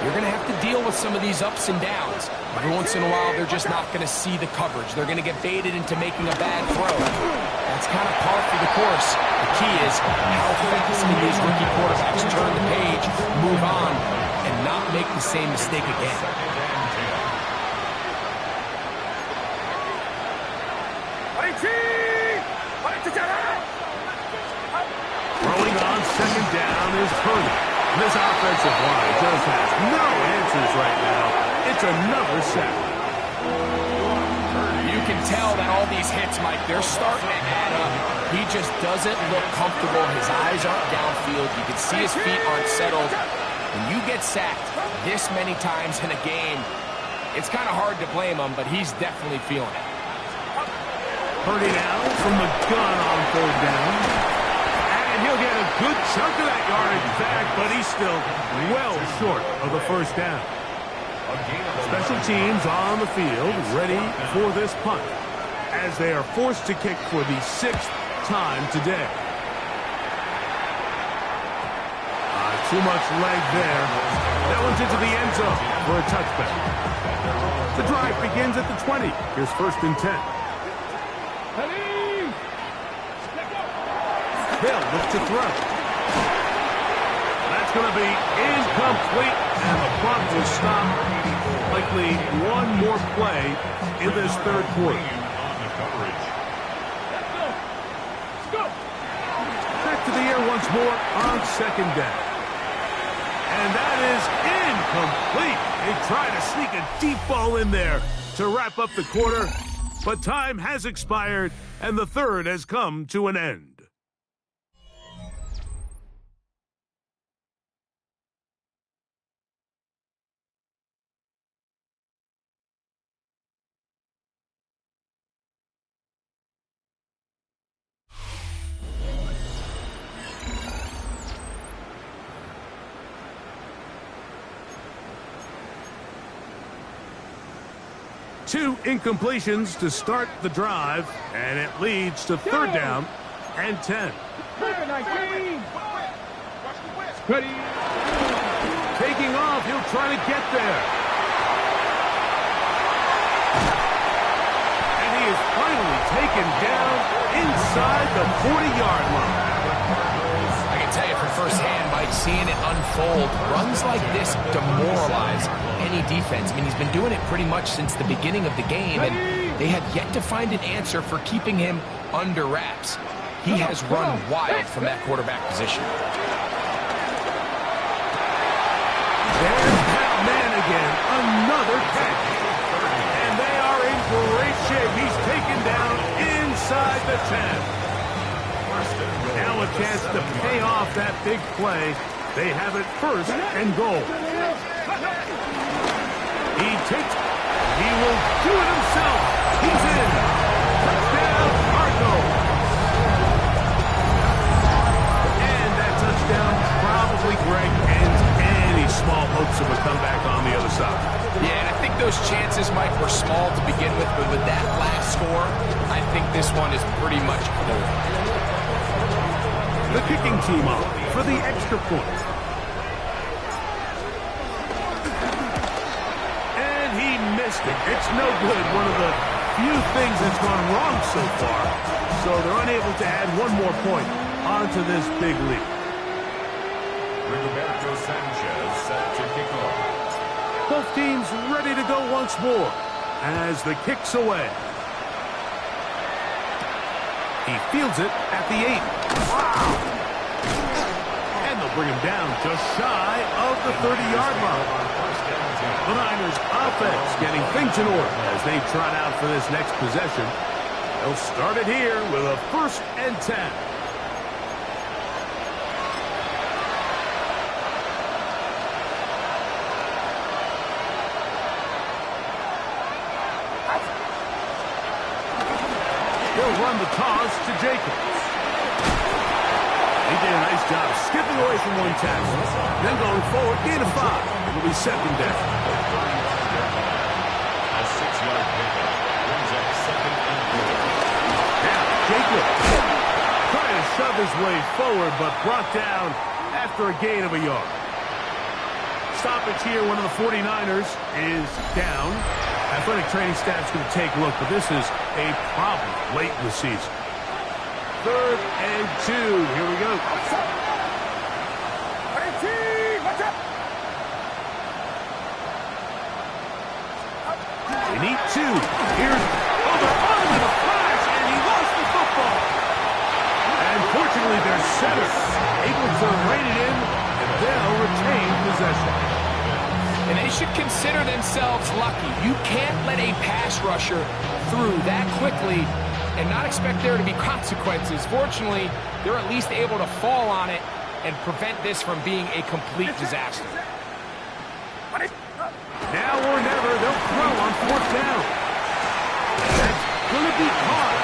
you're going to have to deal with some of these ups and downs. Every once in a while, they're just not going to see the coverage. They're going to get baited into making a bad throw. That's It's kind of par for the course. The key is how fast can these rookie quarterbacks turn the page, move on, and not make the same mistake again. Throwing on second down is Purdy. This offensive line just has no answers right now. It's another sack. You can tell that all these hits, Mike, they're starting to add up. He just doesn't look comfortable. His eyes aren't downfield. You can see his feet aren't settled. When you get sacked this many times in a game, it's kind of hard to blame him, but he's definitely feeling it. Purdy now from the gun on third down. And he'll get a good chunk of that yardage back, but he's still well short of the first down. Special teams on the field, ready for this punt, as they are forced to kick for the 6th time today. Too much leg there. That one's into the end zone for a touchback. The drive begins at the 20. Here's 1st and 10. Hill looks to throw. That's going to be incomplete, and the clock will stop. Likely one more play in this third quarter. Back to the air once more on second down. And that is incomplete. They try to sneak a deep ball in there to wrap up the quarter, but time has expired, and the third has come to an end. Two incompletions to start the drive, and it leads to third down and 10. Taking off, he'll try to get there. And he is finally taken down inside the 40-yard line. I can tell you from firsthand, Mike, seeing it unfold, runs like this demoralize any defense. I mean, he's been doing it pretty much since the beginning of the game, and they have yet to find an answer for keeping him under wraps. He has run wild from that quarterback position. There's Pat Man again, another catch. And they are in great shape. He's taken down inside the 10. Now a chance to pay off that big play. They have it 1st and goal. He will do it himself. He's in. Touchdown, Cardinals. And that touchdown probably, Greg, ends any small hopes of a comeback on the other side. Yeah, and I think those chances, Mike, were small to begin with, but with that last score, I think this one is pretty much over. The kicking team on for the extra point. And he missed it. It's no good. One of the few things that's gone wrong so far. So they're unable to add one more point onto this big lead. Roberto Sanchez set to kick off. Both teams ready to go once more as the kick's away. He fields it at the 8. Wow! And they'll bring him down just shy of the 30-yard line. The Niners offense getting things in order as they trot out for this next possession. They'll start it here with a 1st and 10. He'll run the toss to Jacobs. He did a nice job skipping away from one tackle. Then going forward, gain of 5. It'll be 2nd down. A 6-yard pickup brings up 2nd and 4. Now, Jacobs trying to shove his way forward, but brought down after a gain of a yard. Stoppage here, one of the 49ers is down. Athletic training staff's going to take a look, but this is a problem late in the season. 3rd and 2. Here we go. They need 2. Here's they're on with a flash, and he lost the football. And fortunately, their center able to rein it in, and they'll retain possession. And they should consider themselves lucky. You can't let a pass rusher through that quickly and not expect there to be consequences. Fortunately, they're at least able to fall on it and prevent this from being a complete disaster. Now or never, they'll throw on 4th down. That's going to be caught.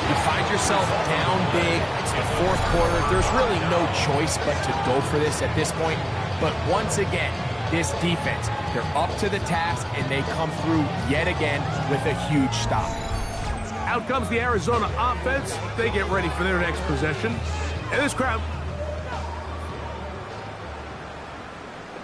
You find yourself down big. It's the 4th quarter. There's really no choice but to go for this at this point. But once again, this defense, they're up to the task, and they come through yet again with a huge stop. Out comes the Arizona offense. They get ready for their next possession. And this crowd...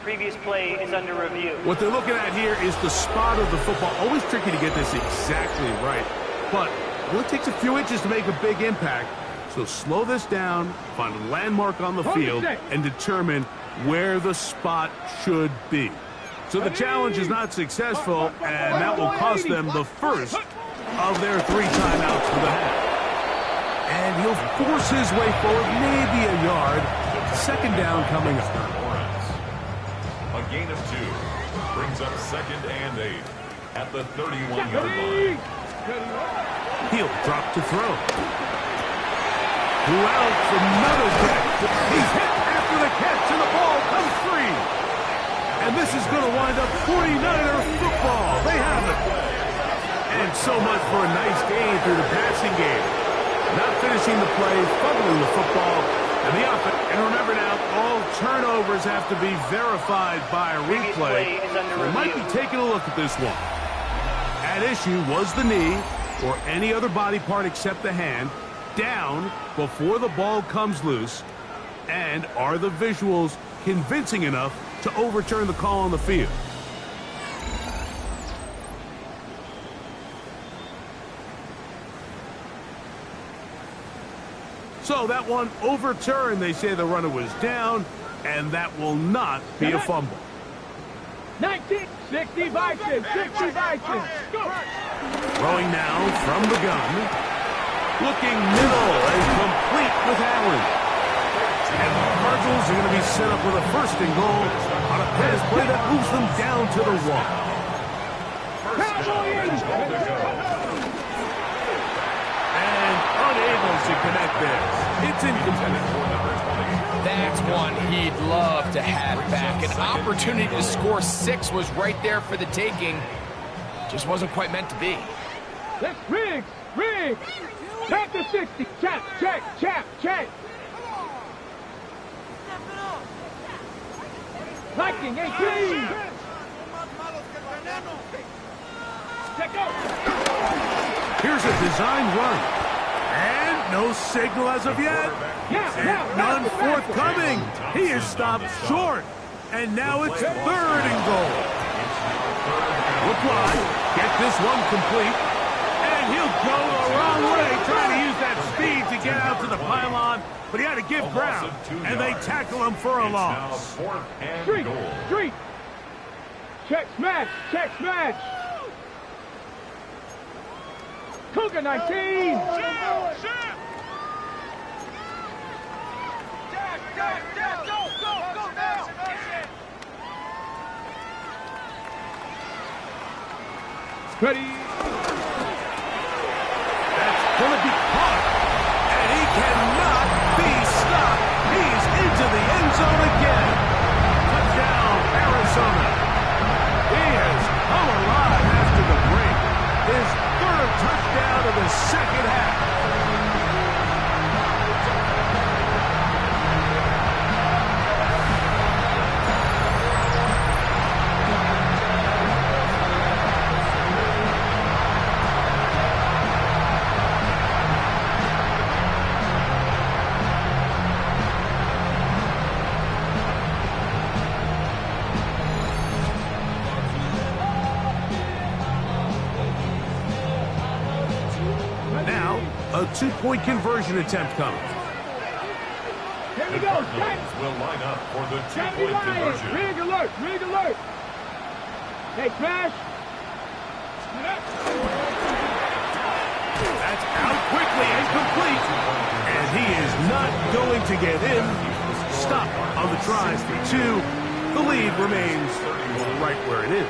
Previous play is under review. What they're looking at here is the spot of the football. Always tricky to get this exactly right. But it only takes a few inches to make a big impact. So slow this down, find a landmark on the field, and determine where the spot should be. So the challenge is not successful, and that will cost them the first of their 3 timeouts for the half. And he'll force his way forward, maybe a yard. 2nd down coming up. A gain of 2 brings up 2nd and 8 at the 31-yard line. He'll drop to throw. Wells, another catch. He's hit after the catch, and the ball comes free. And this is going to wind up 49er football. They have it. And so much for a nice gain through the passing game. Not finishing the play, fumbling the football, and the offense. And remember now, all turnovers have to be verified by a replay. We might be taking a look at this one. At issue was the knee, or any other body part except the hand, down before the ball comes loose. And are the visuals convincing enough to overturn the call on the field? So that one overturned. They say the runner was down, and that will not be a fumble. 19, 60 Vikings, 60 Vikings. Throwing now from the gun. Looking middle and complete with Allen. And the Cardinals are going to be set up with a 1st and goal on a pass play that moves them down to the 1. Unable to connect this. It's incomplete. That's one he'd love to have back. An opportunity to score 6 was right there for the taking. Just wasn't quite meant to be. Let's Riggs. Back to 60. Check. Viking 18. Check out. Here's a design run. And no signal as of yet. And none forthcoming. He is stopped short. And now it's 3rd and goal. LeBlanc, get this one complete. And he'll go the wrong way, trying to use that speed to get out to the pylon. But he had to give ground. And they tackle him for a loss. Street. Check smash. Cougar 19. Go now. Ready. That's going to be caught. And he cannot be stopped. He's into the end zone again. Touchdown, Arizona. He has come alive after the break. His 3rd touchdown of the 2nd half. two-point conversion attempt coming. Here we The go. Cardinals will line up for the two-point conversion. Rig alert. Rig alert. Hey, Crash. That's out quickly and complete. And he is not going to get in. Stop on the tries for two. The lead remains right where it is.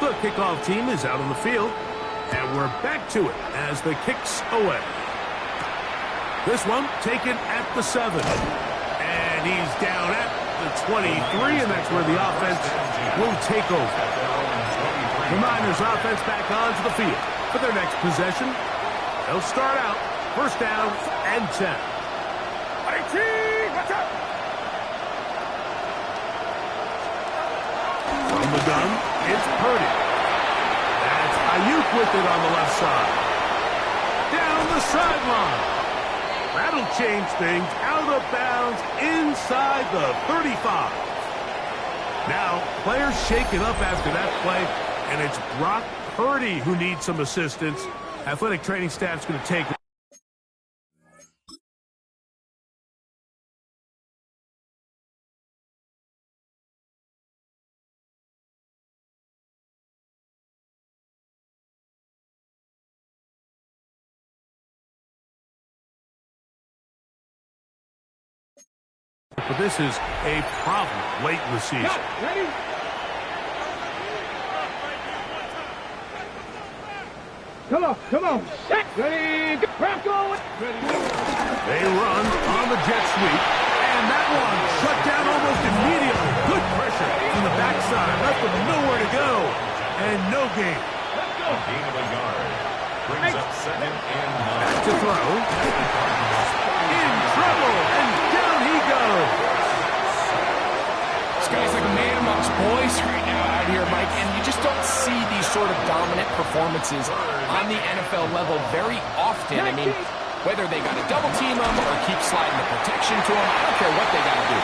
The kickoff team is out on the field. And we're back to it as the kicks away. This one taken at the 7. And he's down at the 23, and that's where the offense will take over. The Niners offense back onto the field for their next possession. They'll start out first down and 10. From the gun, it's Purdy. That's Ayuk with it on the left side. Down the sideline. That'll change things. Out of bounds inside the 35. Now, players shaken up after that play, and it's Brock Purdy who needs some assistance. Athletic training staff's going to take. But this is a problem late in the season. Ready? Come on, come on. Set. Ready, go. Bronco. Ready. They run on the jet sweep, and that one shut down almost immediately. Good pressure from the backside. Left them nowhere to go, and no gain. A gain of a yard. Brings up second and 9. Back to throw. In trouble, and down he goes. This guy's like a man amongst boys right now out here, Mike, and you just don't see these sort of dominant performances on the NFL level very often. I mean, whether they got to double team him or keep sliding the protection to him, I don't care what they got to do.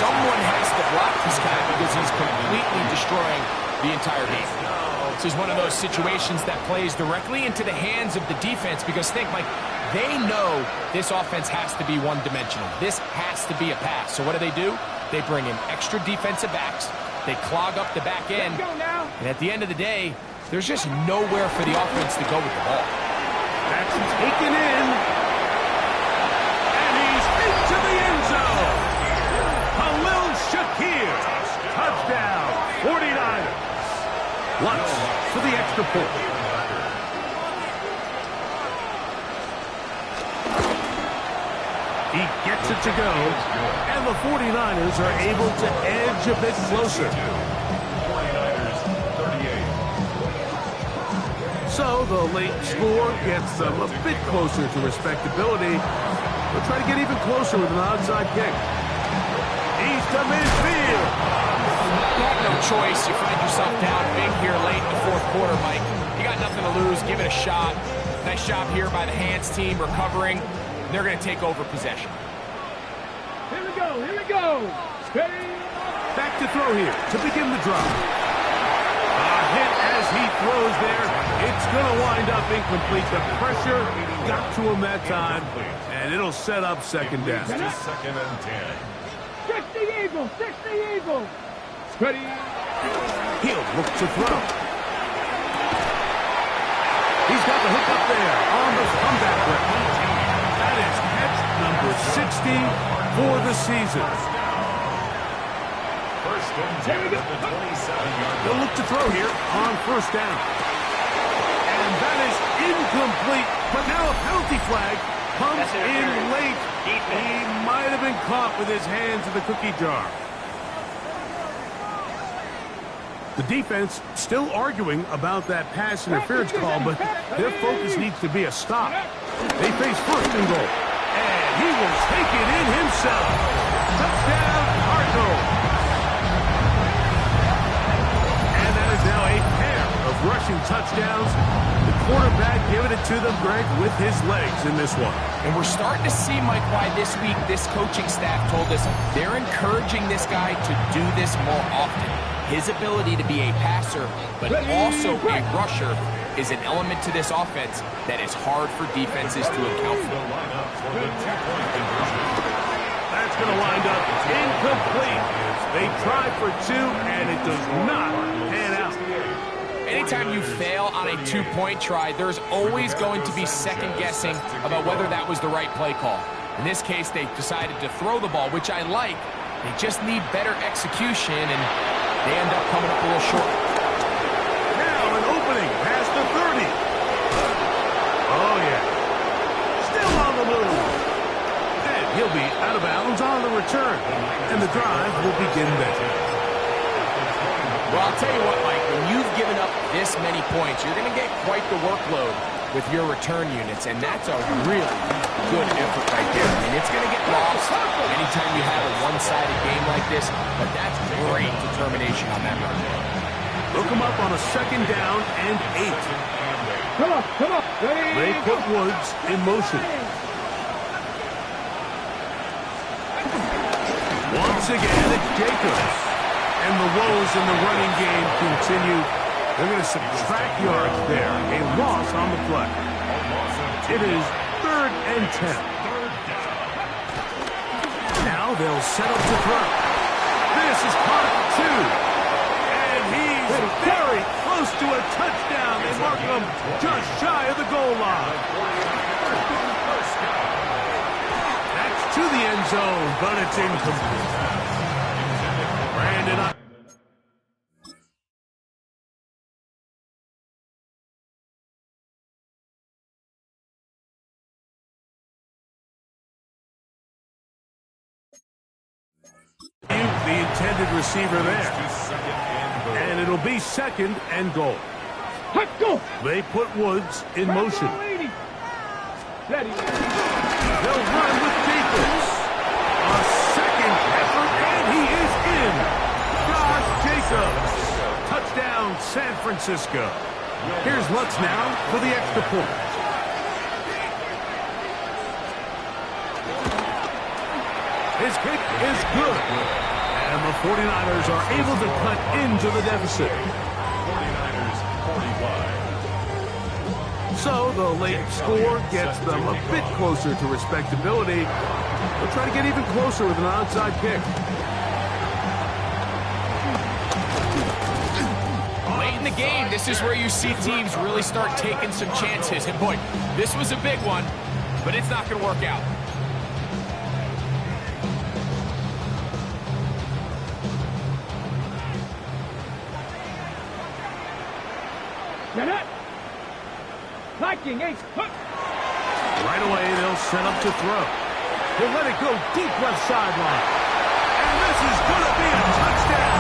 Someone has to block this guy because he's completely destroying the entire game. This is one of those situations that plays directly into the hands of the defense because think, Mike, they know this offense has to be one-dimensional. This has to be a pass. So what do? They bring in extra defensive backs. They clog up the back end. And at the end of the day, there's just nowhere for the offense to go with the ball. That's taken in. And he's into the end zone. Khalil Shakir. Touchdown. 49ers. Lutz for the extra point. He gets it to go, and the 49ers are able to edge a bit closer. 49ers 38. So the late score gets them a bit closer to respectability. They'll try to get even closer with an onside kick. He's to midfield. You have no choice. You find yourself down big here late in the fourth quarter, Mike. You got nothing to lose. Give it a shot. Nice job here by the hands team recovering. They're going to take over possession. Here we go, here we go. Steady. Back to throw here to begin the drive. A hit as he throws there. It's going to wind up incomplete. The pressure got to him that time, and it'll set up second down. Just second and 10. 60 Eagles, 60 Eagles. Steady. He'll look to throw. He's got the hook up there on the comeback play. That is catch number 60 for the season. First and 10 at the 27-yard They'll look to throw here on first down. And that is incomplete, but now a penalty flag comes in late. He might have been caught with his hands in the cookie jar. The defense still arguing about that pass interference call, but their focus needs to be a stop. They face first and goal. And he will take it in himself. Touchdown, Cardinals. And that is now a pair of rushing touchdowns. The quarterback giving it to them, Greg, with his legs in this one. And we're starting to see, Mike, why this week this coaching staff told us they're encouraging this guy to do this more often. His ability to be a passer, but also a rusher, is an element to this offense that is hard for defenses to account for. That's going to wind up incomplete. They tried for two, and it does not pan out. Anytime you fail on a two-point try, there's always going to be second-guessing about whether that was the right play call. In this case, they decided to throw the ball, which I like. They just need better execution, and they end up coming up a little short. Now an opening past the 30. Oh, yeah. Still on the move. And he'll be out of bounds on the return. And the drive will begin then. Well, I'll tell you what, Mike, when you've given up this many points, you're going to get quite the workload with your return units, and that's a really good effort right there. I mean, it's going to get lost anytime you have a one-sided game like this, but that's great determination on that run. Look him up on a second down and 8. Come on. They put Woods in motion. Once again, it's Jacobs. And the woes in the running game continue. They're going to subtract yards there. A loss on the play. It is 3rd and 10. Now they'll set up to throw. This is caught 2. And he's very close to a touchdown. They mark him just shy of the goal line. That's to the end zone, but it's incomplete. Brandon up. The intended receiver there. And it'll be 2nd and goal. Let's go. They put Woods in motion. Ready. They'll run with Jacobs. A second effort, and he is in. Josh Jacobs. Touchdown, San Francisco. Here's Lutz now for the extra point. His kick is good. And the 49ers are able to cut into the deficit. 49ers 45. So the late score gets them a bit closer to respectability. They'll try to get even closer with an onside kick. Late in the game, this is where you see teams really start taking some chances. And boy, this was a big one, but it's not going to work out. Viking ace hook. Right away, they'll set up to throw. He'll let it go deep left sideline. And this is going to be a touchdown.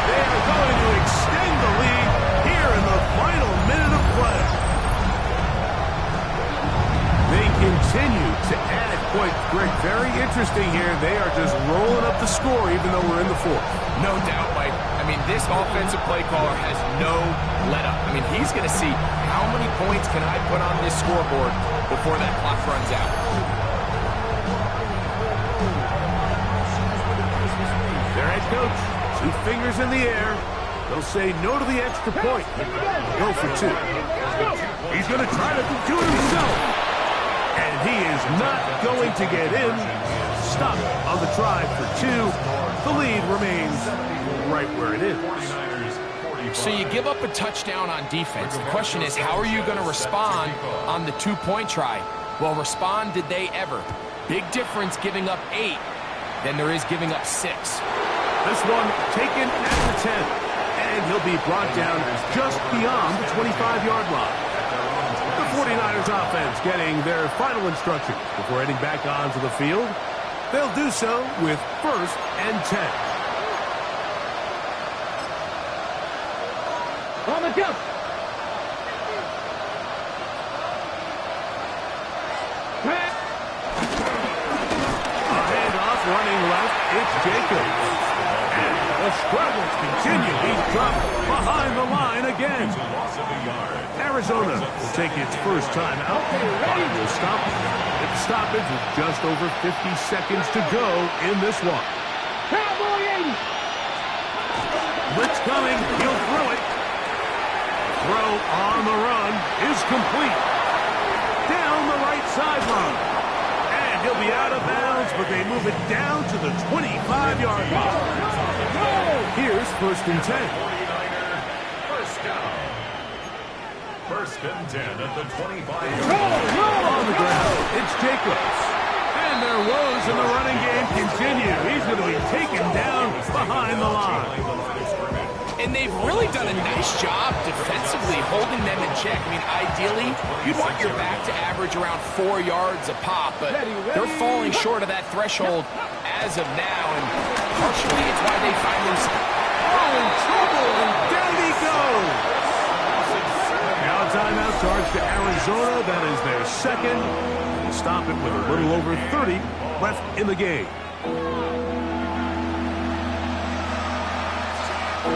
They are going to extend the lead here in the final minute of play. They continue to add points. Greg, very interesting here. They are just rolling up the score even though we're in the 4th. No doubt, Mike. I mean, this offensive play caller has no let-up. I mean, he's going to see how many points can I put on this scoreboard before that clock runs out. Their head coach, 2 fingers in the air. They'll say no to the extra point. Go for 2. He's going to try to do it himself. And he is not going to get in. Stop on the try for 2. The lead remains right where it is. So you give up a touchdown on defense. The question is, how are you going to respond on the 2-point try? Well, respond did they ever? Big difference giving up 8 than there is giving up 6. This one taken at the 10. And he'll be brought down just beyond the 25-yard line. The 49ers offense getting their final instructions before heading back onto the field. They'll do so with 1st and 10. On the jump. A handoff running left. It's Jacobs. And the struggles continue. He's dropped behind the line again. Arizona will take its first time out. Clock will stop. It's stoppage with just over 50 seconds to go in this one. Cowboy 80. Blitz on the run is complete. Down the right sideline. And he'll be out of bounds, but they move it down to the 25-yard line. Here's 1st and 10. 49er, first down. 1st and 10 at the 25-yard line. On the ground, it's Jacobs. And their woes in the running game continue. He's going to be taken down behind the line. And they've really done a nice job defensively holding them in check. I mean, ideally, you'd want your back to average around 4 yards a pop, but they're falling short of that threshold as of now, and partially it's why they find themselves in trouble, and down he goes. Now a timeout charge to Arizona. That is their second. They stop it with a little over 30 left in the game.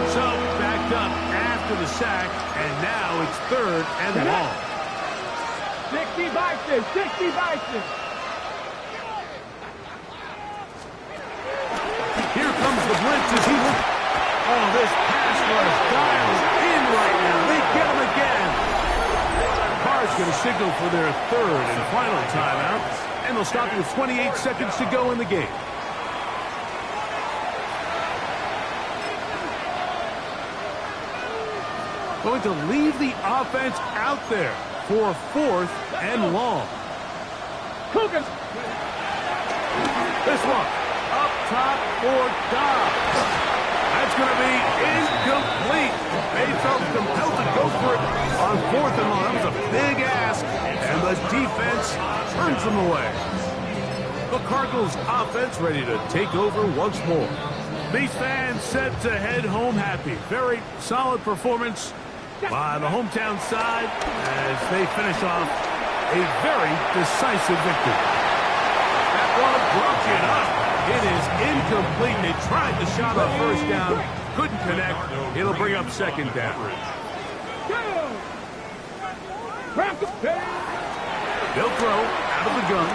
So, backed up after the sack, and now it's 3rd and long. 60 Vikings, 60 Vikings. Here comes the blitz as he looks. Oh, this pass rush dials in right now. They get him again. Carr's going to signal for their 3rd and final timeout, and they'll stop it with 28 seconds to go in the game. Going to leave the offense out there for 4th and long. Cougars. This one up top for Dobbs. That's going to be incomplete. They felt compelled to go for it on 4th and long. That was a big ask, and the defense turns them away. The Cardinals offense ready to take over once more. These fans set to head home happy. Very solid performance by the hometown side as they finish off a very decisive victory. That one broken up. It is incomplete. They tried the shot on 1st down, couldn't connect. It'll bring up 2nd down. They'll throw out of the gun.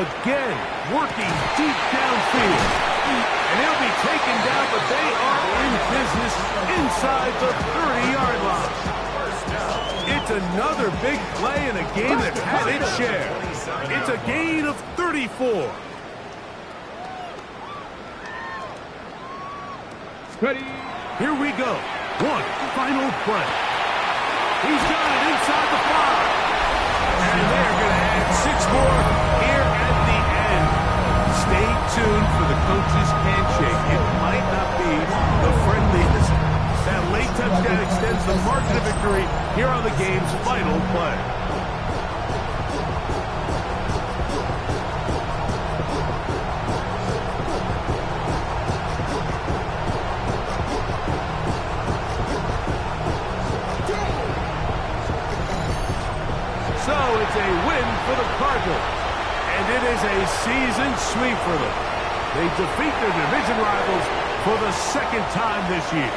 Again, working deep downfield. And he'll be taken down, but they are in business inside the 30-yard line. It's another big play in a game that had its share. It's a gain of 34. Ready. Here we go. One final play. He's got it inside the 5. And they're going to add 6 more here at the end. Stay tuned for the coach's handshake. It might not be the friendliest. That late touchdown extends the margin of victory here on the game's final play. So it's a win for the Cardinals. And it is a season sweep for them. They defeat their division rivals for the 2nd time this year.